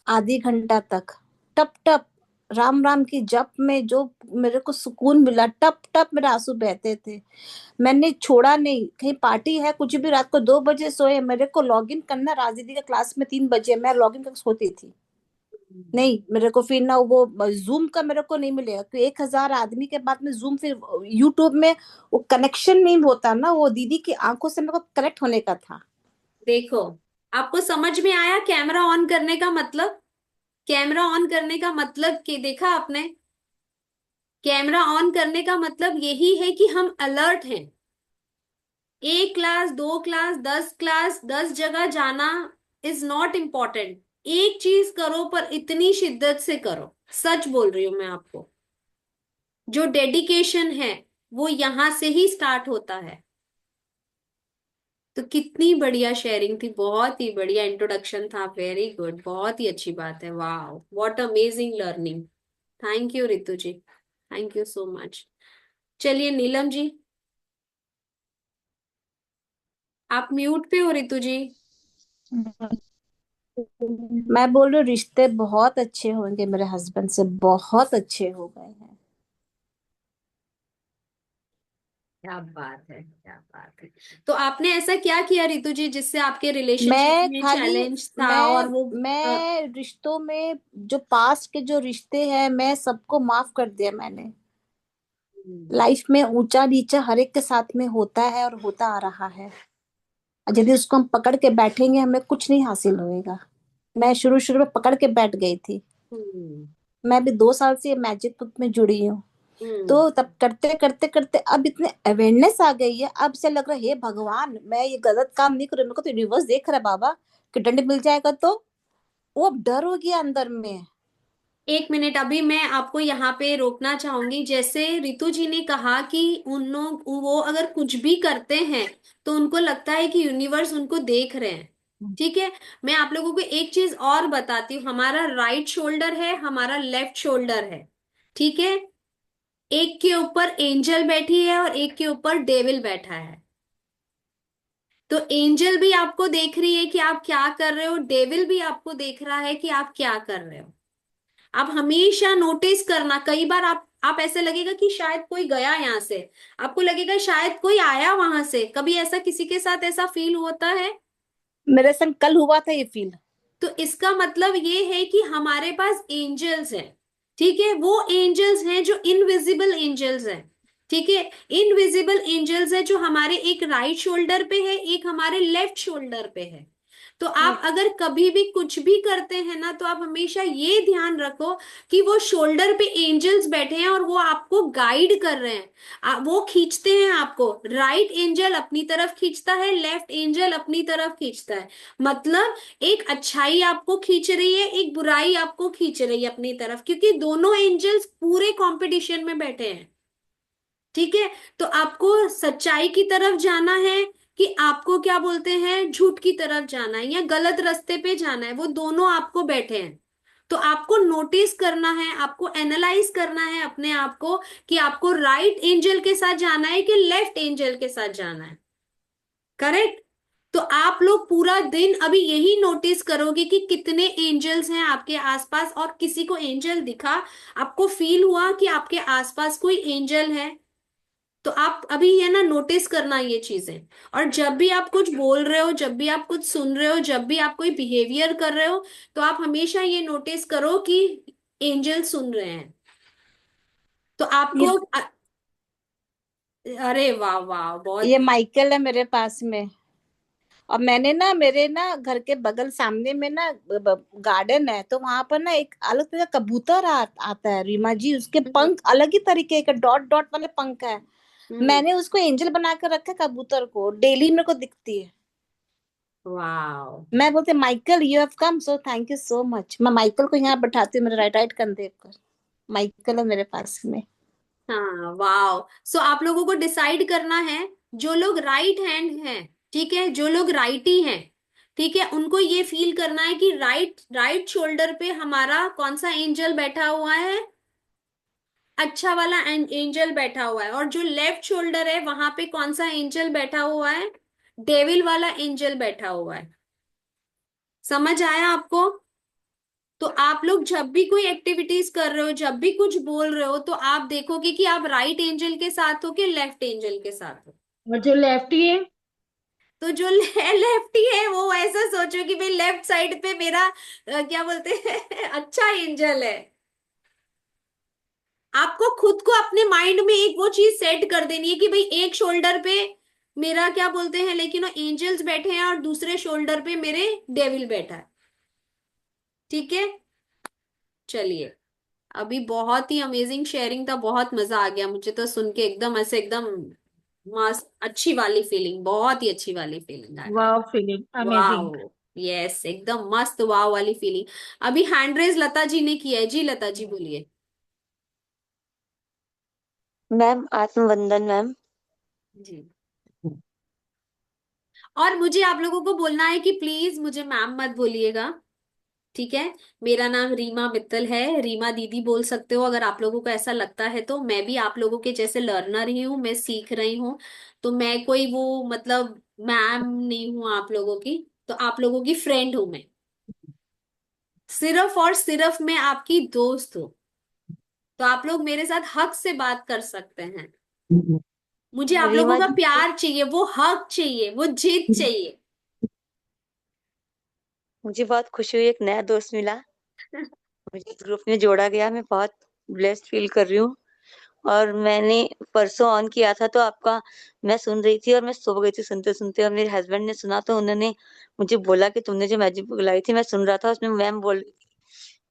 आधी घंटा तक, टप टप। राम राम की जप में जो मेरे को सुकून मिला, टप टप मेरे आंसू बहते थे। मैंने छोड़ा नहीं, कहीं पार्टी है कुछ भी, रात को 2 बजे सोए, मेरे को लॉगिन करना राज दीदी का क्लास में 3 बजे, मैं लॉगिन करके सोती थी। नहीं, मेरे को फिर ना वो जूम का मेरे को नहीं मिलेगा, क्योंकि 1,000 आदमी के बाद में जूम, फिर यूट्यूब में वो कनेक्शन नहीं होता ना, वो दीदी की आंखों से मेरे को कनेक्ट होने का था। देखो, आपको समझ में आया कैमरा ऑन करने का मतलब? कैमरा ऑन करने का मतलब कि देखा आपने, कैमरा ऑन करने का मतलब यही है कि हम अलर्ट हैं। 1 क्लास, 2 क्लास, 10 क्लास, 10 जगह जाना इज नॉट इम्पोर्टेंट। एक चीज करो, पर इतनी शिद्दत से करो। सच बोल रही हूं मैं आपको, जो डेडिकेशन है वो यहां से ही स्टार्ट होता है। तो कितनी बढ़िया शेयरिंग थी, बहुत ही बढ़िया इंट्रोडक्शन था, वेरी गुड, बहुत ही अच्छी बात है। वाह, what amazing learning. Thank you Ritu ji, thank you so much. चलिए नीलम जी, आप म्यूट पे हो रितु जी। मैं बोल रही हूँ रिश्ते बहुत अच्छे होंगे, मेरे हस्बैंड से बहुत अच्छे हो गए हैं। क्या बात है, क्या बात है। तो आपने ऐसा क्या किया रितु जी जिससे आपके रिलेशनशिप मैं में खाली चैलेंज था मैं और वो मैं रिश्तों में जो पास्ट के जो रिश्ते हैं, मैं सबको माफ कर दिया मैंने। लाइफ में ऊंचा नीचा हर एक के साथ में होता है और होता आ रहा है। और यदि उसको हम पकड़ के बैठेंगे, हमें कुछ नहीं हासिल होएगा। मैं शुरू शुरू में पकड़ के बैठ गई थी। हम्म, मैं भी 2 साल से मैजिक बुक में जुड़ी हूँ। हम्म, तो तब करते करते करते अब इतने अवेयरनेस आ गई है, अब से लग रहा है हे भगवान, मैं ये गलत काम नहीं कर रही, मेरे को तो रिवर्स देख रहा है बाबा कि दंड मिल जाएगा। तो वो अब डर हो गया अंदर में। 1 मिनट, अभी मैं आपको यहाँ पे रोकना चाहूंगी। जैसे रितु जी ने कहा कि उन लोग, वो अगर कुछ भी करते हैं तो उनको लगता है कि यूनिवर्स उनको देख रहे हैं। ठीक है, मैं आप लोगों को एक चीज और बताती हूँ। हमारा राइट शोल्डर है, हमारा लेफ्ट शोल्डर है। ठीक है, एक के ऊपर एंजल बैठी है और एक के ऊपर डेविल बैठा है। तो एंजल भी आपको देख रही है कि आप क्या कर रहे हो, डेविल भी आपको देख रहा है कि आप क्या कर रहे हो। आप हमेशा नोटिस करना। कई बार आप ऐसे लगेगा कि शायद कोई गया यहाँ से, आपको लगेगा शायद कोई आया वहां से। कभी ऐसा किसी के साथ ऐसा फील होता है? मेरे संग कल हुआ था ये फील। तो इसका मतलब ये है कि हमारे पास एंजल्स हैं। ठीक है, वो एंजल्स हैं जो इनविजिबल एंजल्स हैं। ठीक है, इनविजिबल एंजल्स है जो हमारे एक राइट शोल्डर पे है, एक हमारे लेफ्ट शोल्डर पे है। तो आप अगर कभी भी कुछ भी करते हैं ना, तो आप हमेशा ये ध्यान रखो कि वो शोल्डर पे एंजल्स बैठे हैं और वो आपको गाइड कर रहे हैं। वो खींचते हैं आपको। राइट एंजल अपनी तरफ खींचता है, लेफ्ट एंजल अपनी तरफ खींचता है। मतलब एक अच्छाई आपको खींच रही है, एक बुराई आपको खींच रही है अपनी तरफ, क्योंकि दोनों एंजल्स पूरे कंपटीशन में बैठे हैं। ठीक है, तो आपको सच्चाई की तरफ जाना है कि आपको क्या बोलते हैं, झूठ की तरफ जाना है या गलत रास्ते पे जाना है, वो दोनों आपको बैठे हैं। तो आपको नोटिस करना है, आपको एनालाइज करना है अपने आप को कि आपको राइट एंजल के साथ जाना है कि लेफ्ट एंजल के साथ जाना है। करेक्ट। तो आप लोग पूरा दिन अभी यही नोटिस करोगे कि कितने एंजल्स हैं आपके आसपास, और किसी को एंजल दिखा, आपको फील हुआ कि आपके आसपास कोई एंजल है? तो आप अभी ये ना नोटिस करना ये चीजें। और जब भी आप कुछ बोल रहे हो, जब भी आप कुछ सुन रहे हो, जब भी आप कोई बिहेवियर कर रहे हो, तो आप हमेशा ये नोटिस करो कि एंजल सुन रहे हैं। तो ये आपको अरे वाह वाह, ये बहुत। माइकल है मेरे पास में। और मैंने ना मेरे ना घर के बगल सामने में ना गार्डन है, तो वहां पर ना एक अलग तरह का कबूतर आता है रीमा जी। उसके हम्म पंख अलग ही तरीके के डॉट डॉट वाले पंख है। हम्म। मैंने उसको एंजल बना कर रखा है, कबूतर को डेली मेरे को दिखती है। वाह। मैं बोलते Michael you have come, so thank you so much. मैं माइकल को यहाँ बैठाती हूँ मेरे राइट राइट कंधे पर। माइकल है मेरे पास में। हाँ वाह। सो आप लोगों को डिसाइड करना है, जो लोग राइट हैंड हैं, ठीक है, जो लोग राइटी हैं, ठीक है, उनको ये फील करना है कि राइट राइट शोल्डर पे हमारा कौन सा एंजल बैठा हुआ है, अच्छा वाला एंजल बैठा हुआ है। और जो लेफ्ट शोल्डर है वहां पे कौन सा एंजल बैठा हुआ है, डेविल वाला एंजल बैठा हुआ है। समझ आया आपको? तो आप लोग जब भी कोई एक्टिविटीज कर रहे हो, जब भी कुछ बोल रहे हो, तो आप देखोगे कि आप राइट एंजल के साथ हो कि लेफ्ट एंजल के साथ हो। और जो लेफ्टी है? तो जो लेफ्टी है वो ऐसा सोचो कि भाई लेफ्ट साइड पे मेरा क्या बोलते हैं अच्छा एंजल है। आपको खुद को अपने माइंड में एक वो चीज सेट कर देनी है कि भाई एक शोल्डर पे मेरा क्या बोलते हैं लेकिन वो एंजल्स बैठे हैं, और दूसरे शोल्डर पे मेरे डेविल बैठा है। ठीक है, चलिए। अभी बहुत ही अमेजिंग शेयरिंग था, बहुत मजा आ गया मुझे तो सुन के, एकदम ऐसे एकदम मस्त, अच्छी वाली फीलिंग, बहुत ही अच्छी वाली फीलिंग आ रही। वाव फीलिंग अमेजिंग। वाह। यस, एकदम मस्त वाह वाली फीलिंग। अभी हैंड रेज लता जी ने किया है। जी लता जी बोलिए। मैम आत्मवंदन मैम। जी। और मुझे आप लोगों को बोलना है कि प्लीज मुझे मैम मत बोलिएगा, ठीक है। मेरा नाम रीमा मित्तल है, रीमा दीदी बोल सकते हो अगर आप लोगों को ऐसा लगता है तो। मैं भी आप लोगों के जैसे लर्नर ही हूँ, मैं सीख रही हूँ। तो मैं कोई वो मतलब मैम नहीं हूँ आप लोगों की, तो आप लोगों की फ्रेंड हूँ मैं। सिर्फ और सिर्फ मैं आपकी दोस्त हूँ। तो आप लोग मेरे साथ हक से बात कर सकते हैं। मुझे आप लोगों रीमा का जी, प्यार चाहिए, वो हक चाहिए, वो जीत चाहिए। मुझे बहुत खुशी हुई, एक नया दोस्त मिला, मुझे इस ग्रुप में जोड़ा गया। मैं बहुत ब्लेस्ड फील कर रही हूँ। और मैंने परसों ऑन किया था तो आपका मैं सुन रही थी और मैं सो गई थी सुनते सुनते। और मेरे हस्बैंड ने सुना तो उन्होंने मुझे बोला कि तुमने जो मैजिक बुक लाई थी, मैं सुन रहा था उसमें मैम बोल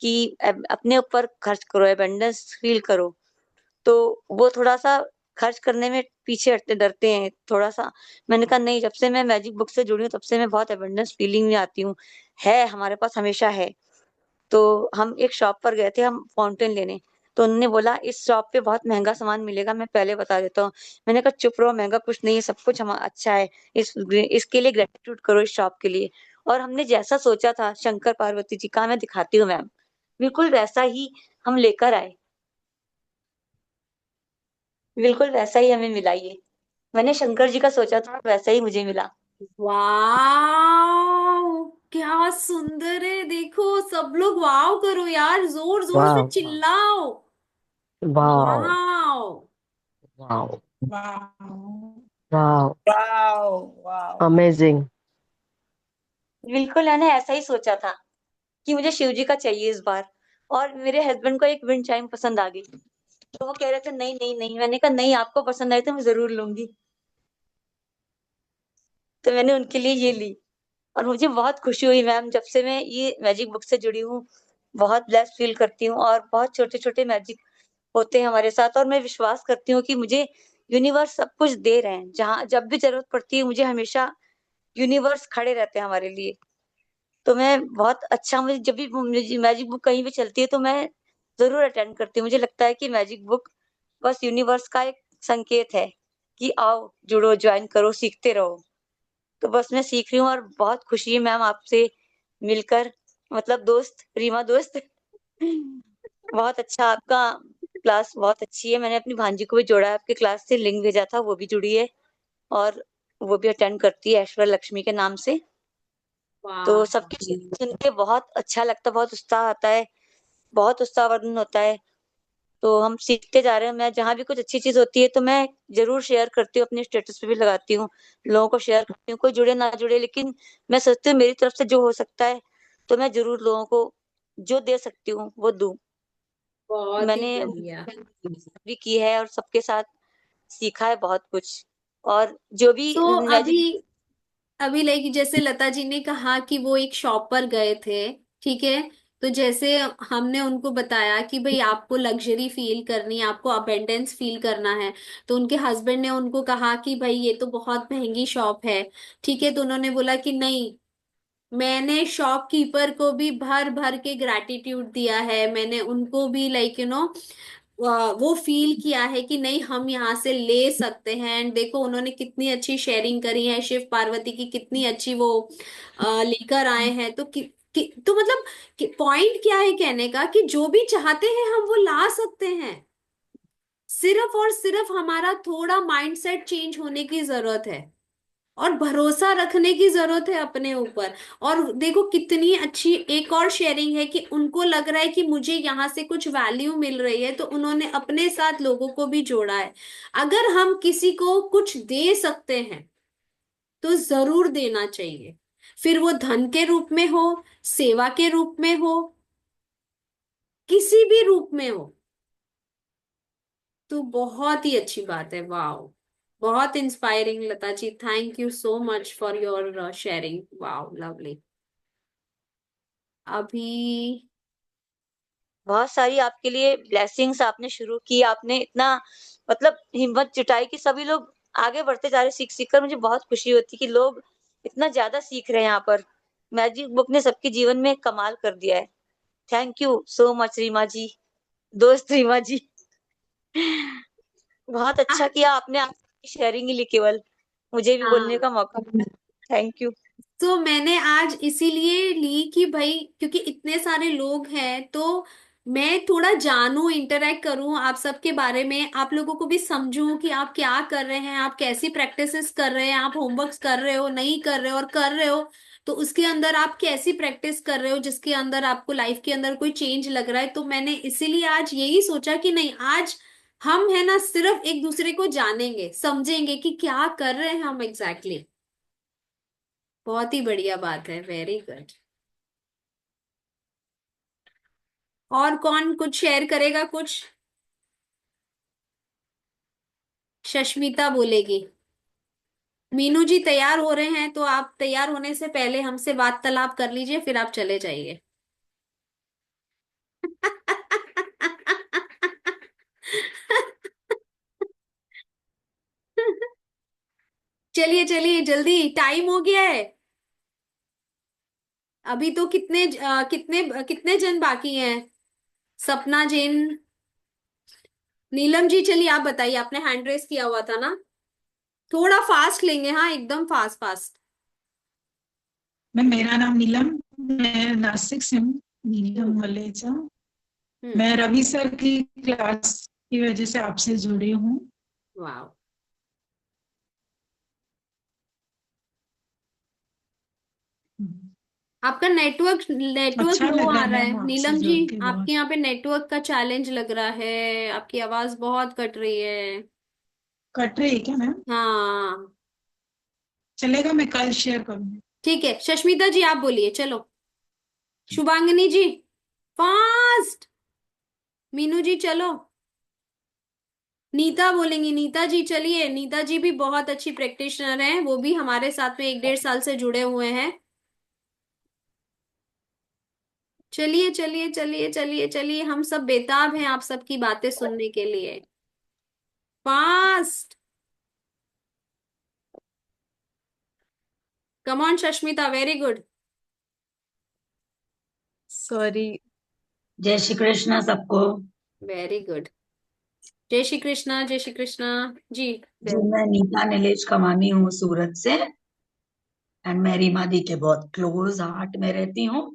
कि अपने ऊपर खर्च करो, एबंडेंस फील करो। तो वो थोड़ा सा खर्च करने में पीछे हटते, डरते हैं थोड़ा सा। मैंने कहा नहीं, जब से मैं मैजिक बुक से जुड़ी हूँ तब से मैं बहुत एबंडेंस फीलिंग में आती हूँ। है, हमारे पास हमेशा है। तो हम एक शॉप पर गए थे, हम फाउंटेन लेने। तो उन्होंने बोला इस शॉप पे बहुत महंगा सामान मिलेगा, मैं पहले बता देता हूँ। मैंने कहा चुप रहो, महंगा कुछ नहीं है, सब कुछ हम अच्छा है। इसके लिए ग्रेटिट्यूड करो, इस शॉप के लिए। और हमने जैसा सोचा था, शंकर पार्वती जी का, मैं दिखाती हूँ मैम, बिल्कुल वैसा ही हम लेकर आए। बिल्कुल वैसा ही हमें मिला ये। मैंने शंकर जी का सोचा था, वैसा ही मुझे मिला। वाओ, क्या सुंदर है। देखो सब लोग वाओ करो यार, जोर जोर से Wow. चिल्लाओ। Wow. वाओ। Wow. वाह। Wow. वाह। वाह। Amazing. बिल्कुल मैंने ऐसा ही सोचा था कि मुझे शिव जी का चाहिए इस बार। और मेरे हस्बैंड को एक विंड चाइम पसंद आ गई, तो वो कह रहे थे नहीं नहीं नहीं। मैंने कहा नहीं, आपको पसंद आई तो मैं जरूर लूंगी। तो मैंने उनके लिए ये ली। और मुझे बहुत खुशी हुई मैम, जब से मैं ये मैजिक बुक से जुड़ी हूँ, बहुत ब्लेस्ड फील करती हूँ। और बहुत छोटे छोटे मैजिक होते हैं हमारे साथ, और मैं विश्वास करती हूँ कि मुझे यूनिवर्स सब कुछ दे रहे हैं। जहाँ जब भी जरूरत पड़ती है मुझे, हमेशा यूनिवर्स खड़े रहते हैं हमारे लिए। तो मैं बहुत अच्छा, मुझे जब भी मैजिक बुक कहीं भी चलती है तो मैं जरूर अटेंड करती हूँ। मुझे लगता है कि मैजिक बुक बस यूनिवर्स का एक संकेत है कि आओ जुड़ो, ज्वाइन करो, सीखते रहो। तो बस मैं सीख रही हूँ और बहुत खुशी है मैम आपसे मिलकर। मतलब दोस्त, रीमा दोस्त। बहुत अच्छा आपका क्लास, बहुत अच्छी है। मैंने अपनी भांजी को भी जोड़ा है आपके क्लास से, लिंक भेजा था, वो भी जुड़ी है। और वो भी अटेंड करती है ऐश्वर्य लक्ष्मी के नाम से। तो वाह। सबकी चीजें सुन के बहुत अच्छा लगता है, बहुत उत्साह आता है, बहुत उत्साहवर्धन होता है। तो हम सीखते जा रहे हैं। मैं जहाँ भी कुछ अच्छी चीज होती है तो मैं जरूर शेयर करती हूँ, अपने स्टेटस पे भी लगाती हूँ, लोगों को शेयर करती हूँ, कोई जुड़े ना जुड़े, लेकिन मैं सोचती हूँ मेरी तरफ से जो हो सकता है तो मैं जरूर लोगों को जो दे सकती हूँ वो दूं। बहुत ही मैंने बढ़िया। भी की है और सबके साथ सीखा है बहुत कुछ। और जो भी तो अभी मैजिक, अभी लाइक जैसे लता जी ने कहा कि वो एक शॉप पर गए थे, ठीक है। तो जैसे हमने उनको बताया कि भाई आपको लग्जरी फील करनी है, आपको अबेंडेंस फील करना है, तो उनके हस्बैंड ने उनको कहा कि भाई ये तो बहुत महंगी शॉप है, ठीक है। तो उन्होंने बोला कि नहीं, मैंने शॉपकीपर को भी भर भर के ग्रैटिट्यूड दिया है, मैंने उनको भी लाइक वो फील किया है कि नहीं हम यहाँ से ले सकते हैं। एंड देखो उन्होंने कितनी अच्छी शेयरिंग करी है, शिव पार्वती की कितनी अच्छी वो लेकर आए हैं। तो तो मतलब पॉइंट क्या है कहने का कि जो भी चाहते हैं हम वो ला सकते हैं, सिर्फ और सिर्फ हमारा थोड़ा माइंडसेट चेंज होने की जरूरत है और भरोसा रखने की जरूरत है अपने ऊपर। और देखो कितनी अच्छी एक और शेयरिंग है कि उनको लग रहा है कि मुझे यहाँ से कुछ वैल्यू मिल रही है, तो उन्होंने अपने साथ लोगों को भी जोड़ा है। अगर हम किसी को कुछ दे सकते हैं तो जरूर देना चाहिए, फिर वो धन के रूप में हो, सेवा के रूप में हो, किसी भी रूप में हो। तो बहुत ही अच्छी बात है, वाह, बहुत inspiring Lata ji, thank you so much for your sharing, वाह लवली। अभी बहुत सारी आपके लिए ब्लेसिंग्स। आपने शुरू की, आपने इतना मतलब हिम्मत जुटाई कि सभी लोग आगे बढ़ते जा रहे, सीख सीख कर। मुझे बहुत खुशी होती कि लोग इतना ज्यादा सीख रहे हैं यहाँ पर। मैजिक बुक ने सबके जीवन में कमाल कर दिया है। Thank you so much Reema ji, दोस्त रीमा जी। बहुत अच्छा किया आपने, आपकी शेयरिंग ही ली, केवल मुझे भी बोलने हाँ, का मौका मिला। Thank you. तो मैंने आज इसीलिए ली कि भाई क्योंकि इतने सारे लोग हैं, तो मैं थोड़ा जानूं, इंटरेक्ट करूं आप सबके बारे में, आप लोगों को भी समझूं कि आप क्या कर रहे हैं, आप कैसी प्रैक्टिसेस कर रहे हैं, आप होमवर्क्स कर रहे हो, नहीं कर रहे हो, और कर रहे हो तो उसके अंदर आप कैसी प्रैक्टिस कर रहे हो जिसके अंदर आपको लाइफ के अंदर कोई चेंज लग रहा है। तो मैंने इसीलिए आज यही सोचा कि नहीं, आज हम है ना सिर्फ एक दूसरे को जानेंगे, समझेंगे कि क्या कर रहे हैं हम एग्जैक्टली exactly। बहुत ही बढ़िया बात है, वेरी गुड। और कौन कुछ शेयर करेगा कुछ? शष्मिता बोलेगी। मीनू जी तैयार हो रहे हैं, तो आप तैयार होने से पहले हमसे वार्तालाप कर लीजिए, फिर आप चले जाइए। चलिए चलिए जल्दी, टाइम हो गया है। अभी तो कितने कितने जन बाकी हैं? सपना जैन, नीलम जी, चलिए आप बताइए, आपने हैंड रेस किया हुआ था ना। थोड़ा फास्ट लेंगे, हाँ एकदम फास्ट फास्ट। मैम मेरा नाम नीलम, मैं नासिक से हूँ, नीलम वलेचा। मैं रवि सर की क्लास की वजह से आपसे जुड़ी हूँ। वाह, आपका नेटवर्क नेटवर्क अच्छा लो लगा आ रहा है मैम आपसे नीलम जी, जुड़ के बहुत। आपके यहाँ पे नेटवर्क का चैलेंज लग रहा है, आपकी आवाज बहुत कट रही है। कट रही है क्या मैम? हाँ, चलेगा, मैं कल शेयर करूंगी। ठीक है। शष्मिता जी आप बोलिए, चलो। शुभांगिनी जी फास्ट। मीनू जी चलो। नीता बोलेंगी, नीता जी चलिए, नीता जी भी बहुत अच्छी प्रैक्टिशनर हैं, वो भी हमारे साथ में 1-1.5 साल से जुड़े हुए हैं। चलिए चलिए चलिए चलिए चलिए, हम सब बेताब हैं आप सबकी बातें सुनने के लिए। Fast, come on Shashmita, very good. Sorry. जय श्री कृष्ण सबको। Very good. जय श्री कृष्णा, जय श्री कृष्णा जी। जी मैं नीता नीलेश कमानी हूँ सूरत से, एंड मैं रीमा दी के बहुत क्लोज हार्ट में रहती हूँ।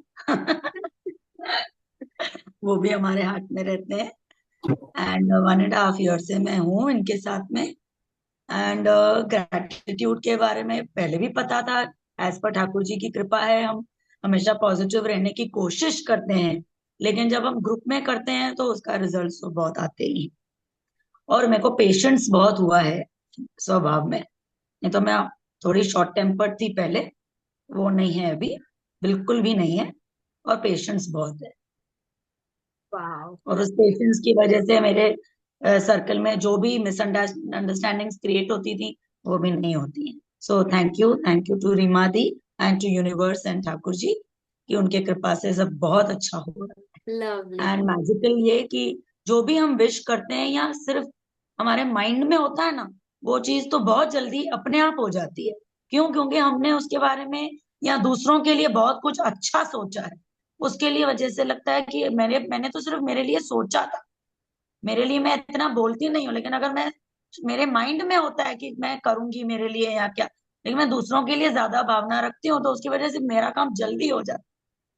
वो भी हमारे हार्ट में रहते हैं। एंड 1.5 ईयर से मैं हूँ इनके साथ में। एंड ग्रैटिट्यूड के बारे में पहले भी पता था। एज पर ठाकुर जी की कृपा है, हम हमेशा पॉजिटिव रहने की कोशिश करते हैं, लेकिन जब हम ग्रुप में करते हैं तो उसका रिजल्ट तो बहुत आते ही हैं। और मेरे को पेशेंस बहुत हुआ है स्वभाव में, नहीं तो मैं थोड़ी शॉर्ट टेम्पर्ड थी पहले, वो नहीं है अभी, बिल्कुल भी नहीं है। और पेशेंस बहुत है, वाह। और उस पेशेंस की वजह से मेरे सर्कल में जो भी मिसअंडरस्टैंडिंग्स क्रिएट होती थी वो भी नहीं होती हैं। So thank you to Reema दी and to universe and Thakur ji, कि उनके कृपा से सब बहुत अच्छा हो रहा लवली। है। एंड मैजिकल ये कि जो भी हम विश करते हैं या सिर्फ हमारे माइंड में होता है ना, वो चीज तो बहुत जल्दी अपने आप हो जाती है। क्यों? क्योंकि हमने उसके बारे में या दूसरों के लिए बहुत कुछ अच्छा सोचा है। उसके लिए वजह से लगता है कि मैंने मैंने तो सिर्फ मेरे लिए सोचा था, मेरे लिए मैं इतना बोलती नहीं हूँ, लेकिन अगर मैं, मेरे माइंड में होता है कि मैं करूंगी मेरे लिए या क्या, लेकिन मैं दूसरों के लिए ज्यादा भावना रखती हूँ, तो उसकी वजह से मेरा काम जल्दी हो जाता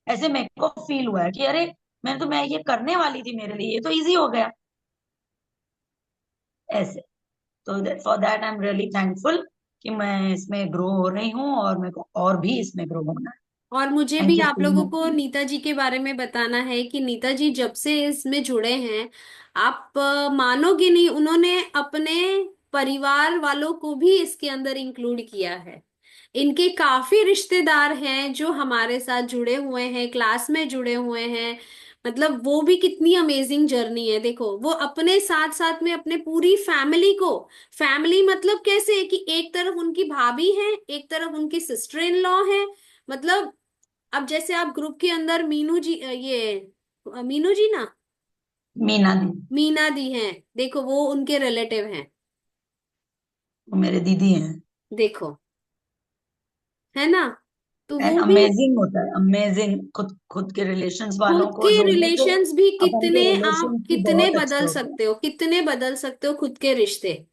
है। ऐसे मेरे को फील हुआ है कि अरे मैं ये करने वाली थी, मेरे लिए ये तो इजी हो गया ऐसे। तो for that I am really thankful कि मैं इसमें ग्रो हो रही हूँ, और मेरे को और भी इसमें ग्रो होना है। और मुझे थैंक भी यू आप सो लोगों को मच। नीता जी के बारे में बताना है कि नीता जी जब से इसमें जुड़े हैं, आप मानोगे नहीं, उन्होंने अपने परिवार वालों को भी इसके अंदर इंक्लूड किया है। इनके काफी रिश्तेदार हैं जो हमारे साथ जुड़े हुए हैं, क्लास में जुड़े हुए हैं। मतलब वो भी कितनी अमेजिंग जर्नी है। देखो, वो अपने साथ साथ में अपने पूरी फैमिली को, फैमिली मतलब कैसे है कि एक तरफ उनकी भाभी है, एक तरफ उनकी सिस्टर इन लॉ है। मतलब अब जैसे आप ग्रुप के अंदर मीनू जी, ये मीनू जी ना, मीना दी, मीना दी हैं, देखो वो उनके रिलेटिव हैं। वो मेरे दीदी हैं। देखो, है ना, तो एंड वो भी अमेजिंग होता है, अमेजिंग, खुद खुद के रिलेशंस वालों खुद को के जोड़ने से रिलेशंस भी अपन के कितने, आप रिलेशंस भी कितने बहुत अच्छे बदल होते हैं। सकते हो, कितने बदल सकते हो खुद के रिश्ते।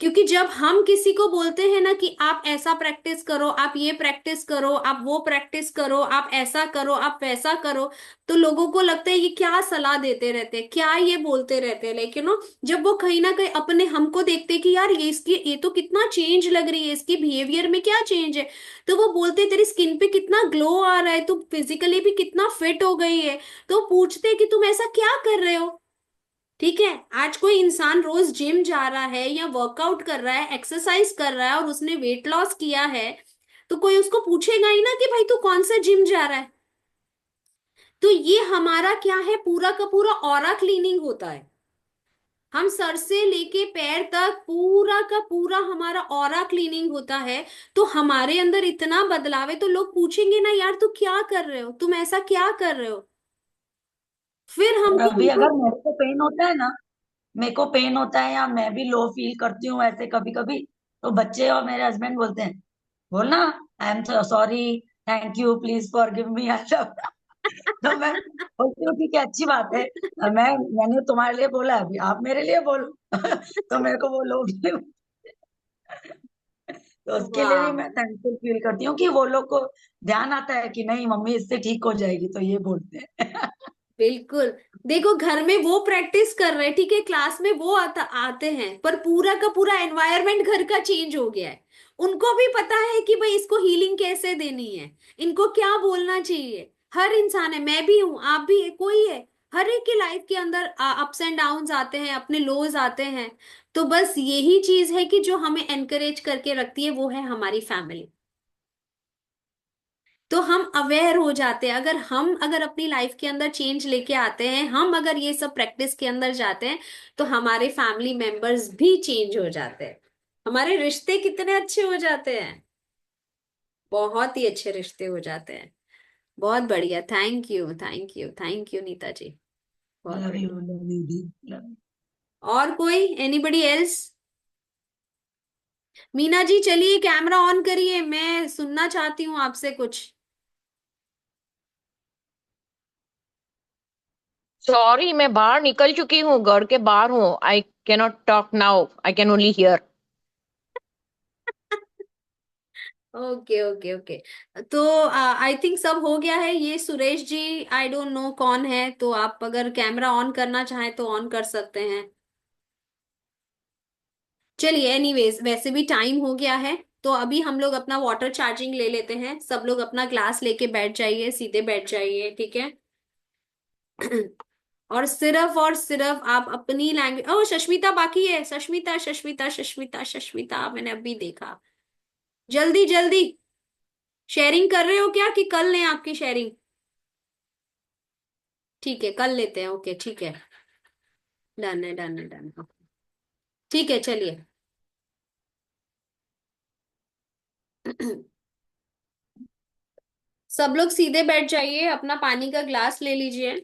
क्योंकि जब हम किसी को बोलते हैं ना कि आप ऐसा प्रैक्टिस करो, आप ये प्रैक्टिस करो, आप वो प्रैक्टिस करो, आप ऐसा करो, आप वैसा करो, तो लोगों को लगता है ये क्या सलाह देते रहते हैं, क्या ये बोलते रहते हैं। लेकिन जब वो कहीं ना कहीं अपने हमको देखते हैं कि यार ये तो कितना चेंज लग रही है, इसकी बिहेवियर में क्या चेंज है, तो वो बोलते हैं तेरी स्किन पे कितना ग्लो आ रहा है, तू फिजिकली भी कितना फिट हो गई है। तो पूछते हैं कि तुम ऐसा क्या कर रहे हो। ठीक है, आज कोई इंसान रोज जिम जा रहा है या वर्कआउट कर रहा है, एक्सरसाइज कर रहा है और उसने वेट लॉस किया है, तो कोई उसको पूछेगा ही ना कि भाई तू कौन सा जिम जा रहा है। तो ये हमारा क्या है, पूरा का पूरा ऑरा क्लीनिंग होता है। हम सर से लेके पैर तक पूरा का पूरा हमारा ऑरा क्लीनिंग होता है। तो हमारे अंदर इतना बदलाव है, तो लोग पूछेंगे ना यार तू क्या कर रहे हो, तुम ऐसा क्या कर रहे हो। फिर और हमको अभी उनको, अगर मेरे को पेन होता है ना, मेरे को पेन होता है या मैं भी लो फील करती हूँ ऐसे कभी कभी, तो बच्चे और मेरे हस्बैंड बोलते हैं, बोलना I am sorry, thank you, please forgive me, I love. तो मैं बोलती हूँ ठीक है, अच्छी बात है, मैंने तुम्हारे लिए बोला है, अभी आप मेरे लिए बोलो। तो मेरे को वो लोग तो उसके लिए भी वाह, मैं थैंकफुल फील करती हूँ कि वो लोग को ध्यान आता है कि नहीं मम्मी इससे ठीक हो जाएगी, तो ये बोलते हैं। बिल्कुल। देखो, घर में वो प्रैक्टिस कर रहे हैं, ठीक है, क्लास में वो आते हैं, पर पूरा का पूरा एनवायरनमेंट घर का चेंज हो गया है। उनको भी पता है कि भाई इसको हीलिंग कैसे देनी है, इनको क्या बोलना चाहिए। हर इंसान है, मैं भी हूं, आप भी है, कोई है। हर एक की लाइफ के अंदर अप्स एंड डाउन्स आते हैं, अपने लोज आते हैं। तो बस यही चीज है कि जो हमें एनकरेज करके रखती है वो है हमारी फैमिली। तो हम अवेयर हो जाते हैं, अगर अपनी लाइफ के अंदर चेंज लेके आते हैं, हम अगर ये सब प्रैक्टिस के अंदर जाते हैं, तो हमारे फैमिली मेंबर्स भी चेंज हो जाते हैं। हमारे रिश्ते कितने अच्छे हो जाते हैं, बहुत ही अच्छे रिश्ते हो जाते हैं। बहुत बढ़िया, thank you, thank you, thank you Neeta ji, बहुत लव बढ़िया। यू, लव यू दी, लव यू। और कोई, एनीबडी एल्स? मीना जी चलिए कैमरा ऑन करिए, मैं सुनना चाहती हूँ आपसे कुछ। सॉरी, मैं बाहर निकल चुकी हूँ, घर के बाहर हूँ। I cannot talk now, I can only here. Okay, okay, okay. तो आई थिंक सब हो गया है। ये Suresh ji, I don't know कौन है, तो आप अगर कैमरा ऑन करना चाहें तो ऑन कर सकते हैं। चलिए, एनीवेज वैसे भी टाइम हो गया है, तो अभी हम लोग अपना वाटर चार्जिंग ले लेते हैं। सब लोग अपना ग्लास लेके बैठ जाइए, सीधे बैठ जाइए, ठीक है। और सिर्फ आप अपनी लैंग्वेज। ओ सष्मिता बाकी है, सष्मिता सष्मिता सष्मिता सष्मिता, मैंने अभी देखा। जल्दी जल्दी, शेयरिंग कर रहे हो क्या कि कल लें आपकी शेयरिंग? ठीक है कल लेते हैं, ओके ठीक है, डन है डन है डन है, ठीक है चलिए। सब लोग सीधे बैठ जाइए, अपना पानी का ग्लास ले लीजिए।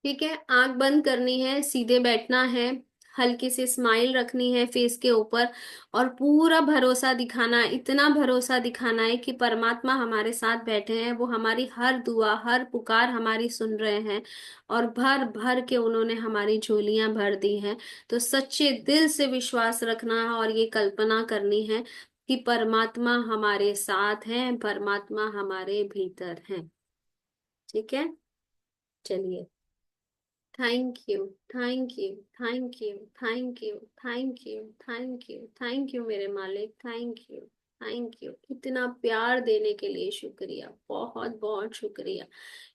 ठीक है, आंख बंद करनी है, सीधे बैठना है, हल्की सी स्माइल रखनी है फेस के ऊपर, और पूरा भरोसा दिखाना है, इतना भरोसा दिखाना है कि परमात्मा हमारे साथ बैठे हैं, वो हमारी हर दुआ हर पुकार हमारी सुन रहे हैं, और भर भर के उन्होंने हमारी झोलियां भर दी हैं। तो सच्चे दिल से विश्वास रखना है और ये कल्पना करनी है कि परमात्मा हमारे साथ हैं, परमात्मा हमारे भीतर हैं। ठीक है, चलिए। Thank you, thank you, thank you, thank you, thank you, thank you, thank you मेरे मालिक, थैंक यू, थैंक यू। इतना प्यार देने के लिए शुक्रिया, बहुत बहुत शुक्रिया।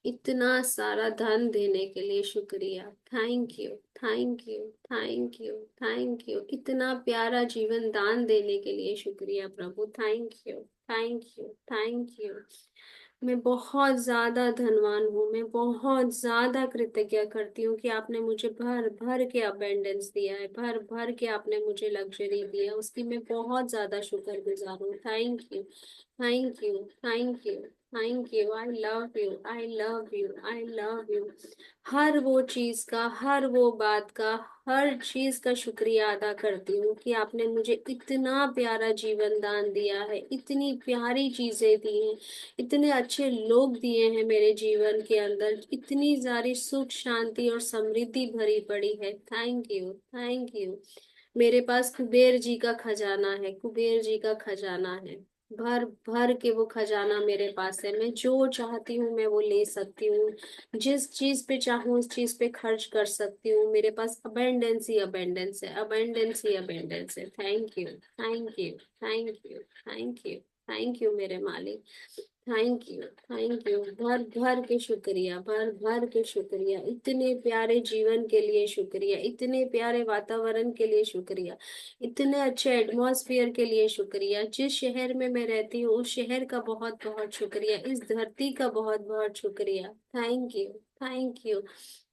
इतना सारा धन देने के लिए शुक्रिया, thank you, thank you, thank you, thank you. इतना प्यारा जीवन दान देने के लिए शुक्रिया प्रभु, thank you, thank you, thank you. मैं बहुत ज्यादा धनवान हूँ, मैं बहुत ज्यादा कृतज्ञ करती हूँ कि आपने मुझे भर भर के अबेंडेंस दिया है, भर भर के आपने मुझे लग्जरी दी है, उसकी मैं बहुत ज्यादा शुक्रगुजार हूँ। Thank you, thank you, thank you, thank you. I love you, I love you, I love you. हर वो चीज का, हर वो बात का, हर चीज का शुक्रिया अदा करती हूँ कि आपने मुझे इतना प्यारा जीवन दान दिया है, इतनी प्यारी चीजें दी हैं, इतने अच्छे लोग दिए हैं मेरे जीवन के अंदर, इतनी सारी सुख शांति और समृद्धि भरी पड़ी है। Thank you, thank you. मेरे पास कुबेर जी का खजाना है, कुबेर जी का खजाना है, भर भर के वो खजाना मेरे पास है। मैं जो चाहती हूँ मैं वो ले सकती हूँ, जिस चीज पे चाहूँ उस चीज पे खर्च कर सकती हूँ। मेरे पास अबेंडेंस ही अबेंडेंस है, अबेंडेंस ही अबेंडेंस है। Thank you, thank you, thank you, thank you, thank you मेरे मालिक, थैंक यू, थैंक यू। भर भर के शुक्रिया, भर भर के शुक्रिया। इतने प्यारे जीवन के लिए शुक्रिया, इतने प्यारे वातावरण के लिए शुक्रिया, इतने अच्छे एटमॉस्फेयर के लिए शुक्रिया। जिस शहर में मैं रहती हूँ उस शहर का बहुत बहुत शुक्रिया, इस धरती का बहुत बहुत शुक्रिया। Thank you, thank you,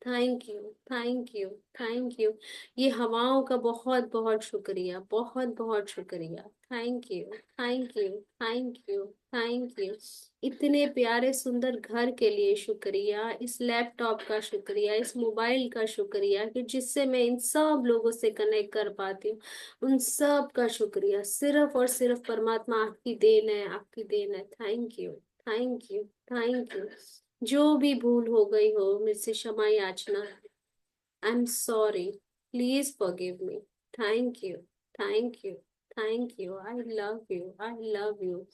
thank you, thank you, thank you. ये हवाओं का बहुत बहुत शुक्रिया, बहुत बहुत शुक्रिया। Thank you, thank you, thank you, thank you. इतने प्यारे सुंदर घर के लिए शुक्रिया, इस लैपटॉप का शुक्रिया, इस मोबाइल का शुक्रिया कि जिससे मैं इन सब लोगों से कनेक्ट कर पाती हूँ, उन सब का शुक्रिया। सिर्फ और सिर्फ परमात्मा आपकी देन है, आपकी देन है। Thank you, thank you, thank you. जो भी भूल हो गई हो मुझसे क्षमा याचना, I am sorry, please forgive me. Thank you, thank you, thank you. I love you, I love you.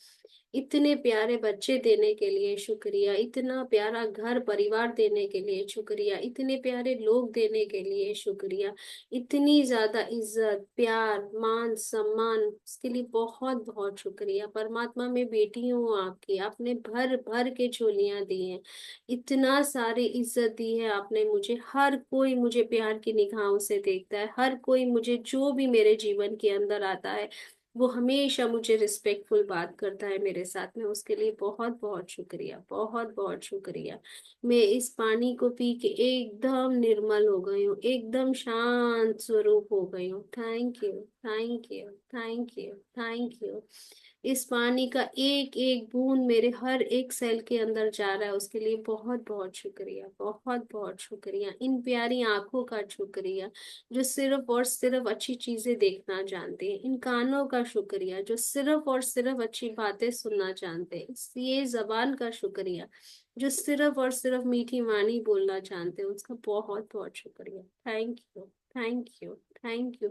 इतने प्यारे बच्चे देने के लिए शुक्रिया, इतना प्यारा घर परिवार देने के लिए शुक्रिया, इतने प्यारे लोग देने के लिए शुक्रिया, इतनी ज्यादा इज्जत प्यार मान सम्मान, उसके लिए बहुत बहुत शुक्रिया। परमात्मा मैं बेटी हूँ आपकी, आपने भर भर के झोलियां दी हैं, इतना सारी इज्जत दी है आपने मुझे। हर कोई मुझे प्यार की निगाहों से देखता है, हर कोई मुझे जो भी मेरे जीवन के अंदर आता है वो हमेशा मुझे रिस्पेक्टफुल बात करता है मेरे साथ में, उसके लिए बहुत बहुत शुक्रिया, बहुत बहुत शुक्रिया। मैं इस पानी को पी के एकदम निर्मल हो गई हूँ, एकदम शांत स्वरूप हो गई हूँ। Thank you, thank you, thank you, thank you. इस पानी का एक एक बूंद मेरे हर एक सेल के अंदर जा रहा है, उसके लिए बहुत बहुत शुक्रिया, बहुत बहुत शुक्रिया। इन प्यारी आंखों का शुक्रिया जो सिर्फ और सिर्फ अच्छी चीजें देखना जानते हैं, इन कानों का शुक्रिया जो सिर्फ और सिर्फ अच्छी बातें सुनना जानते हैं, ये जबान का शुक्रिया जो सिर्फ और सिर्फ मीठी वाणी बोलना जानते हैं, उसका बहुत बहुत शुक्रिया। Thank you, thank you, thank you.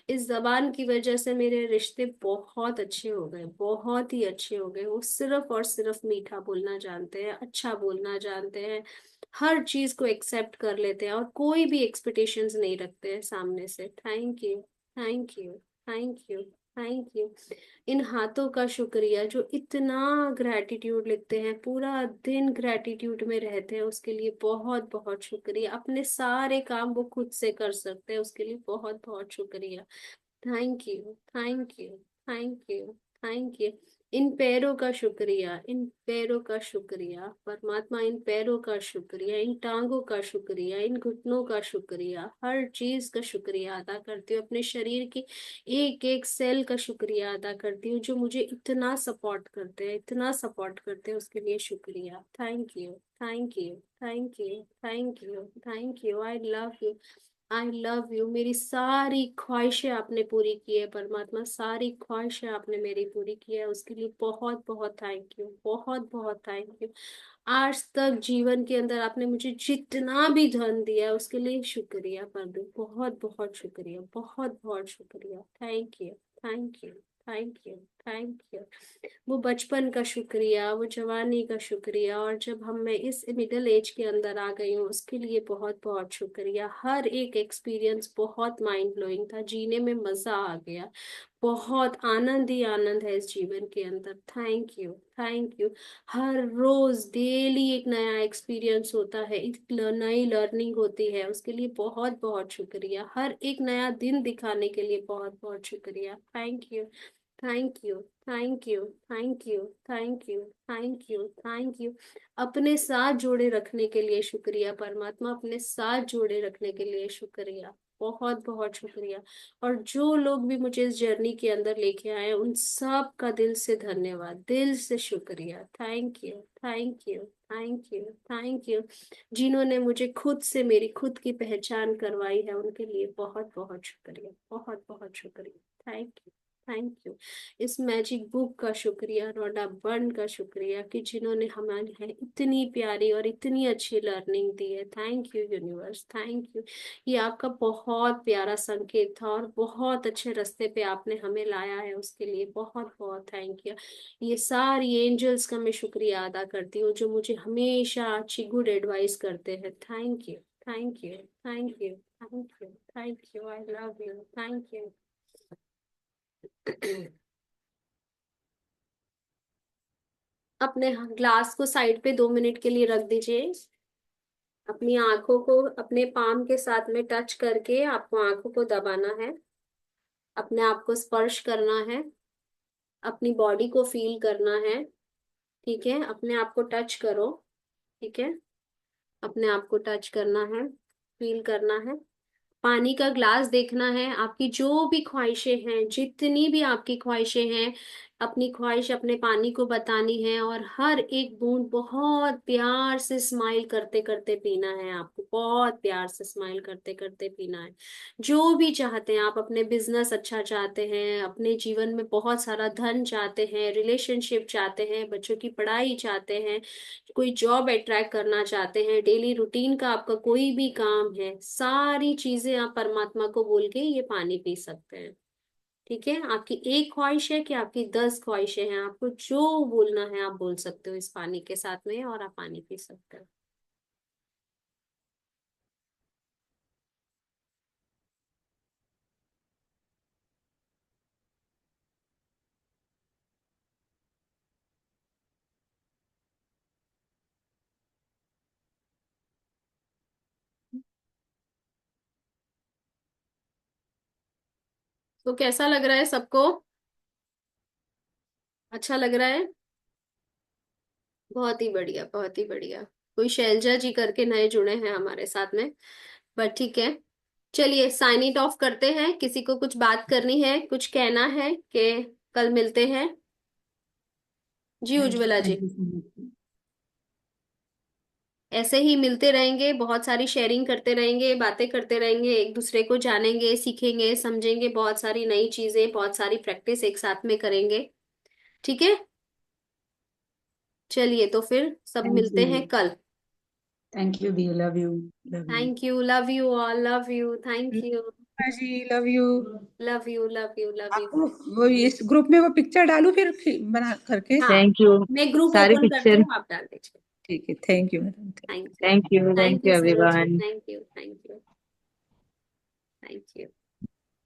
इस जबान की वजह से मेरे रिश्ते बहुत अच्छे हो गए, बहुत ही अच्छे हो गए। वो सिर्फ और सिर्फ मीठा बोलना जानते हैं, अच्छा बोलना जानते हैं, हर चीज को एक्सेप्ट कर लेते हैं और कोई भी एक्सपेक्टेशंस नहीं रखते हैं सामने से। Thank you, thank you, thank you, thank you. इन हाथों का शुक्रिया जो इतना ग्रैटिट्यूड लिखते हैं, पूरा दिन ग्रैटिट्यूड में रहते हैं, उसके लिए बहुत बहुत शुक्रिया। अपने सारे काम वो खुद से कर सकते हैं, उसके लिए बहुत बहुत शुक्रिया। Thank you, thank you, thank you, thank you. इन पैरों का शुक्रिया, इन पैरों का शुक्रिया परमात्मा, इन पैरों का शुक्रिया, इन टांगों का शुक्रिया, इन घुटनों का शुक्रिया, हर चीज का शुक्रिया अदा करती हूँ। अपने शरीर की एक एक सेल का शुक्रिया अदा करती हूँ जो मुझे इतना सपोर्ट करते हैं, इतना सपोर्ट करते हैं, उसके लिए शुक्रिया। Thank you, thank you, thank you, thank you, thank you. I love you, I love you. मेरी सारी ख्वाहिशें आपने पूरी की है परमात्मा, सारी ख्वाहिशें आपने मेरी पूरी की है, उसके लिए बहुत बहुत थैंक यू, बहुत बहुत थैंक यू। आज तक जीवन के अंदर आपने मुझे जितना भी धन दिया है उसके लिए शुक्रिया प्रभु, बहुत बहुत शुक्रिया, बहुत बहुत शुक्रिया। Thank you, thank you, thank you, thank you. वो बचपन का शुक्रिया, वो जवानी का शुक्रिया, और जब हम मैं इस मिडिल एज के अंदर आ गई हूँ उसके लिए बहुत बहुत शुक्रिया। हर एक एक्सपीरियंस बहुत माइंड ब्लोइंग था, जीने में मजा आ गया, बहुत आनंद ही आनंद है इस जीवन के अंदर। Thank you, thank you. हर रोज डेली एक नया एक्सपीरियंस होता है, एक नई लर्निंग होती है, उसके लिए बहुत बहुत शुक्रिया। हर एक नया दिन दिखाने के लिए बहुत बहुत शुक्रिया। Thank you, thank you, thank you, thank you, thank you, thank you, thank you. अपने साथ जोड़े रखने के लिए शुक्रिया परमात्मा, अपने साथ जोड़े रखने के लिए शुक्रिया, बहुत बहुत शुक्रिया। और जो लोग भी मुझे इस जर्नी के अंदर लेके आए उन सब का दिल से धन्यवाद, दिल से शुक्रिया। Thank you, thank you, thank you, thank you. जिन्होंने मुझे खुद से मेरी खुद की पहचान करवाई है उनके लिए बहुत बहुत शुक्रिया, बहुत बहुत शुक्रिया। Thank you, thank you. इस मैजिक बुक का शुक्रिया, रोडा बर्न का शुक्रिया कि जिन्होंने हमारे है इतनी प्यारी और इतनी अच्छी लर्निंग दी है। Thank you universe, thank you. ये आपका बहुत प्यारा संकेत था और बहुत अच्छे रास्ते पे आपने हमें लाया है, उसके लिए बहुत बहुत थैंक यू। ये सारी एंजल्स का मैं शुक्रिया अदा करती हूँ जो मुझे हमेशा अच्छी गुड एडवाइस करते हैं। Thank you, thank you, thank you, thank you, thank you. I love you, thank you. अपने ग्लास को साइड पे 2 मिनट के लिए रख दीजिए। अपनी आंखों को अपने पाम के साथ में टच करके आपको आंखों को दबाना है, अपने आप को स्पर्श करना है, अपनी बॉडी को फील करना है। ठीक है, अपने आप को टच करो। ठीक है, अपने आप को टच करना है, फील करना है। पानी का ग्लास देखना है, आपकी जो भी ख्वाहिशें हैं, जितनी भी आपकी ख्वाहिशें हैं, अपनी ख्वाहिश अपने पानी को बतानी है और हर एक बूंद बहुत प्यार से स्माइल करते करते पीना है। आपको बहुत प्यार से स्माइल करते करते पीना है। जो भी चाहते हैं आप, अपने बिजनेस अच्छा चाहते हैं, अपने जीवन में बहुत सारा धन चाहते हैं, रिलेशनशिप चाहते हैं, बच्चों की पढ़ाई चाहते हैं, कोई जॉब अट्रैक्ट करना चाहते हैं, डेली रूटीन का आपका कोई भी काम है, सारी चीजें आप परमात्मा को बोल के ये पानी पी सकते हैं। ठीक है, आपकी एक ख्वाहिश है कि आपकी 10 ख्वाहिशें हैं, आपको जो बोलना है आप बोल सकते हो इस पानी के साथ में और आप पानी पी सकते हो। तो कैसा लग रहा है सबको? अच्छा लग रहा है? बहुत ही बढ़िया, बहुत ही बढ़िया। कोई शैलजा जी करके नए जुड़े हैं हमारे साथ में, पर ठीक है। चलिए साइन इट ऑफ करते हैं। किसी को कुछ बात करनी है, कुछ कहना है कि कल मिलते हैं? जी Ujjwala ji. Thank you so much. ऐसे ही मिलते रहेंगे, बहुत सारी शेयरिंग करते रहेंगे, बातें करते रहेंगे, एक दूसरे को जानेंगे, सीखेंगे, समझेंगे, बहुत सारी नई चीजें, बहुत सारी प्रैक्टिस एक साथ में करेंगे। ठीक है, चलिए तो फिर सब थैंक मिलते यू, हैं कल। थैंक यू दी, love you, love you. Thank you, love you all, love you, thank you, जी love you. Love you, love you, love you. आपको वो इस ग्रुप में वो पिक्चर डालू फिर बना करके? हाँ, थैंक यू। मैं ग्रुप सारी ओपन करती पिक्चर हूँ, आप डाल दीजिए। ठीक है, thank you madam. Thank you thank you thank you Suraj ji, everyone. Thank you thank you thank you.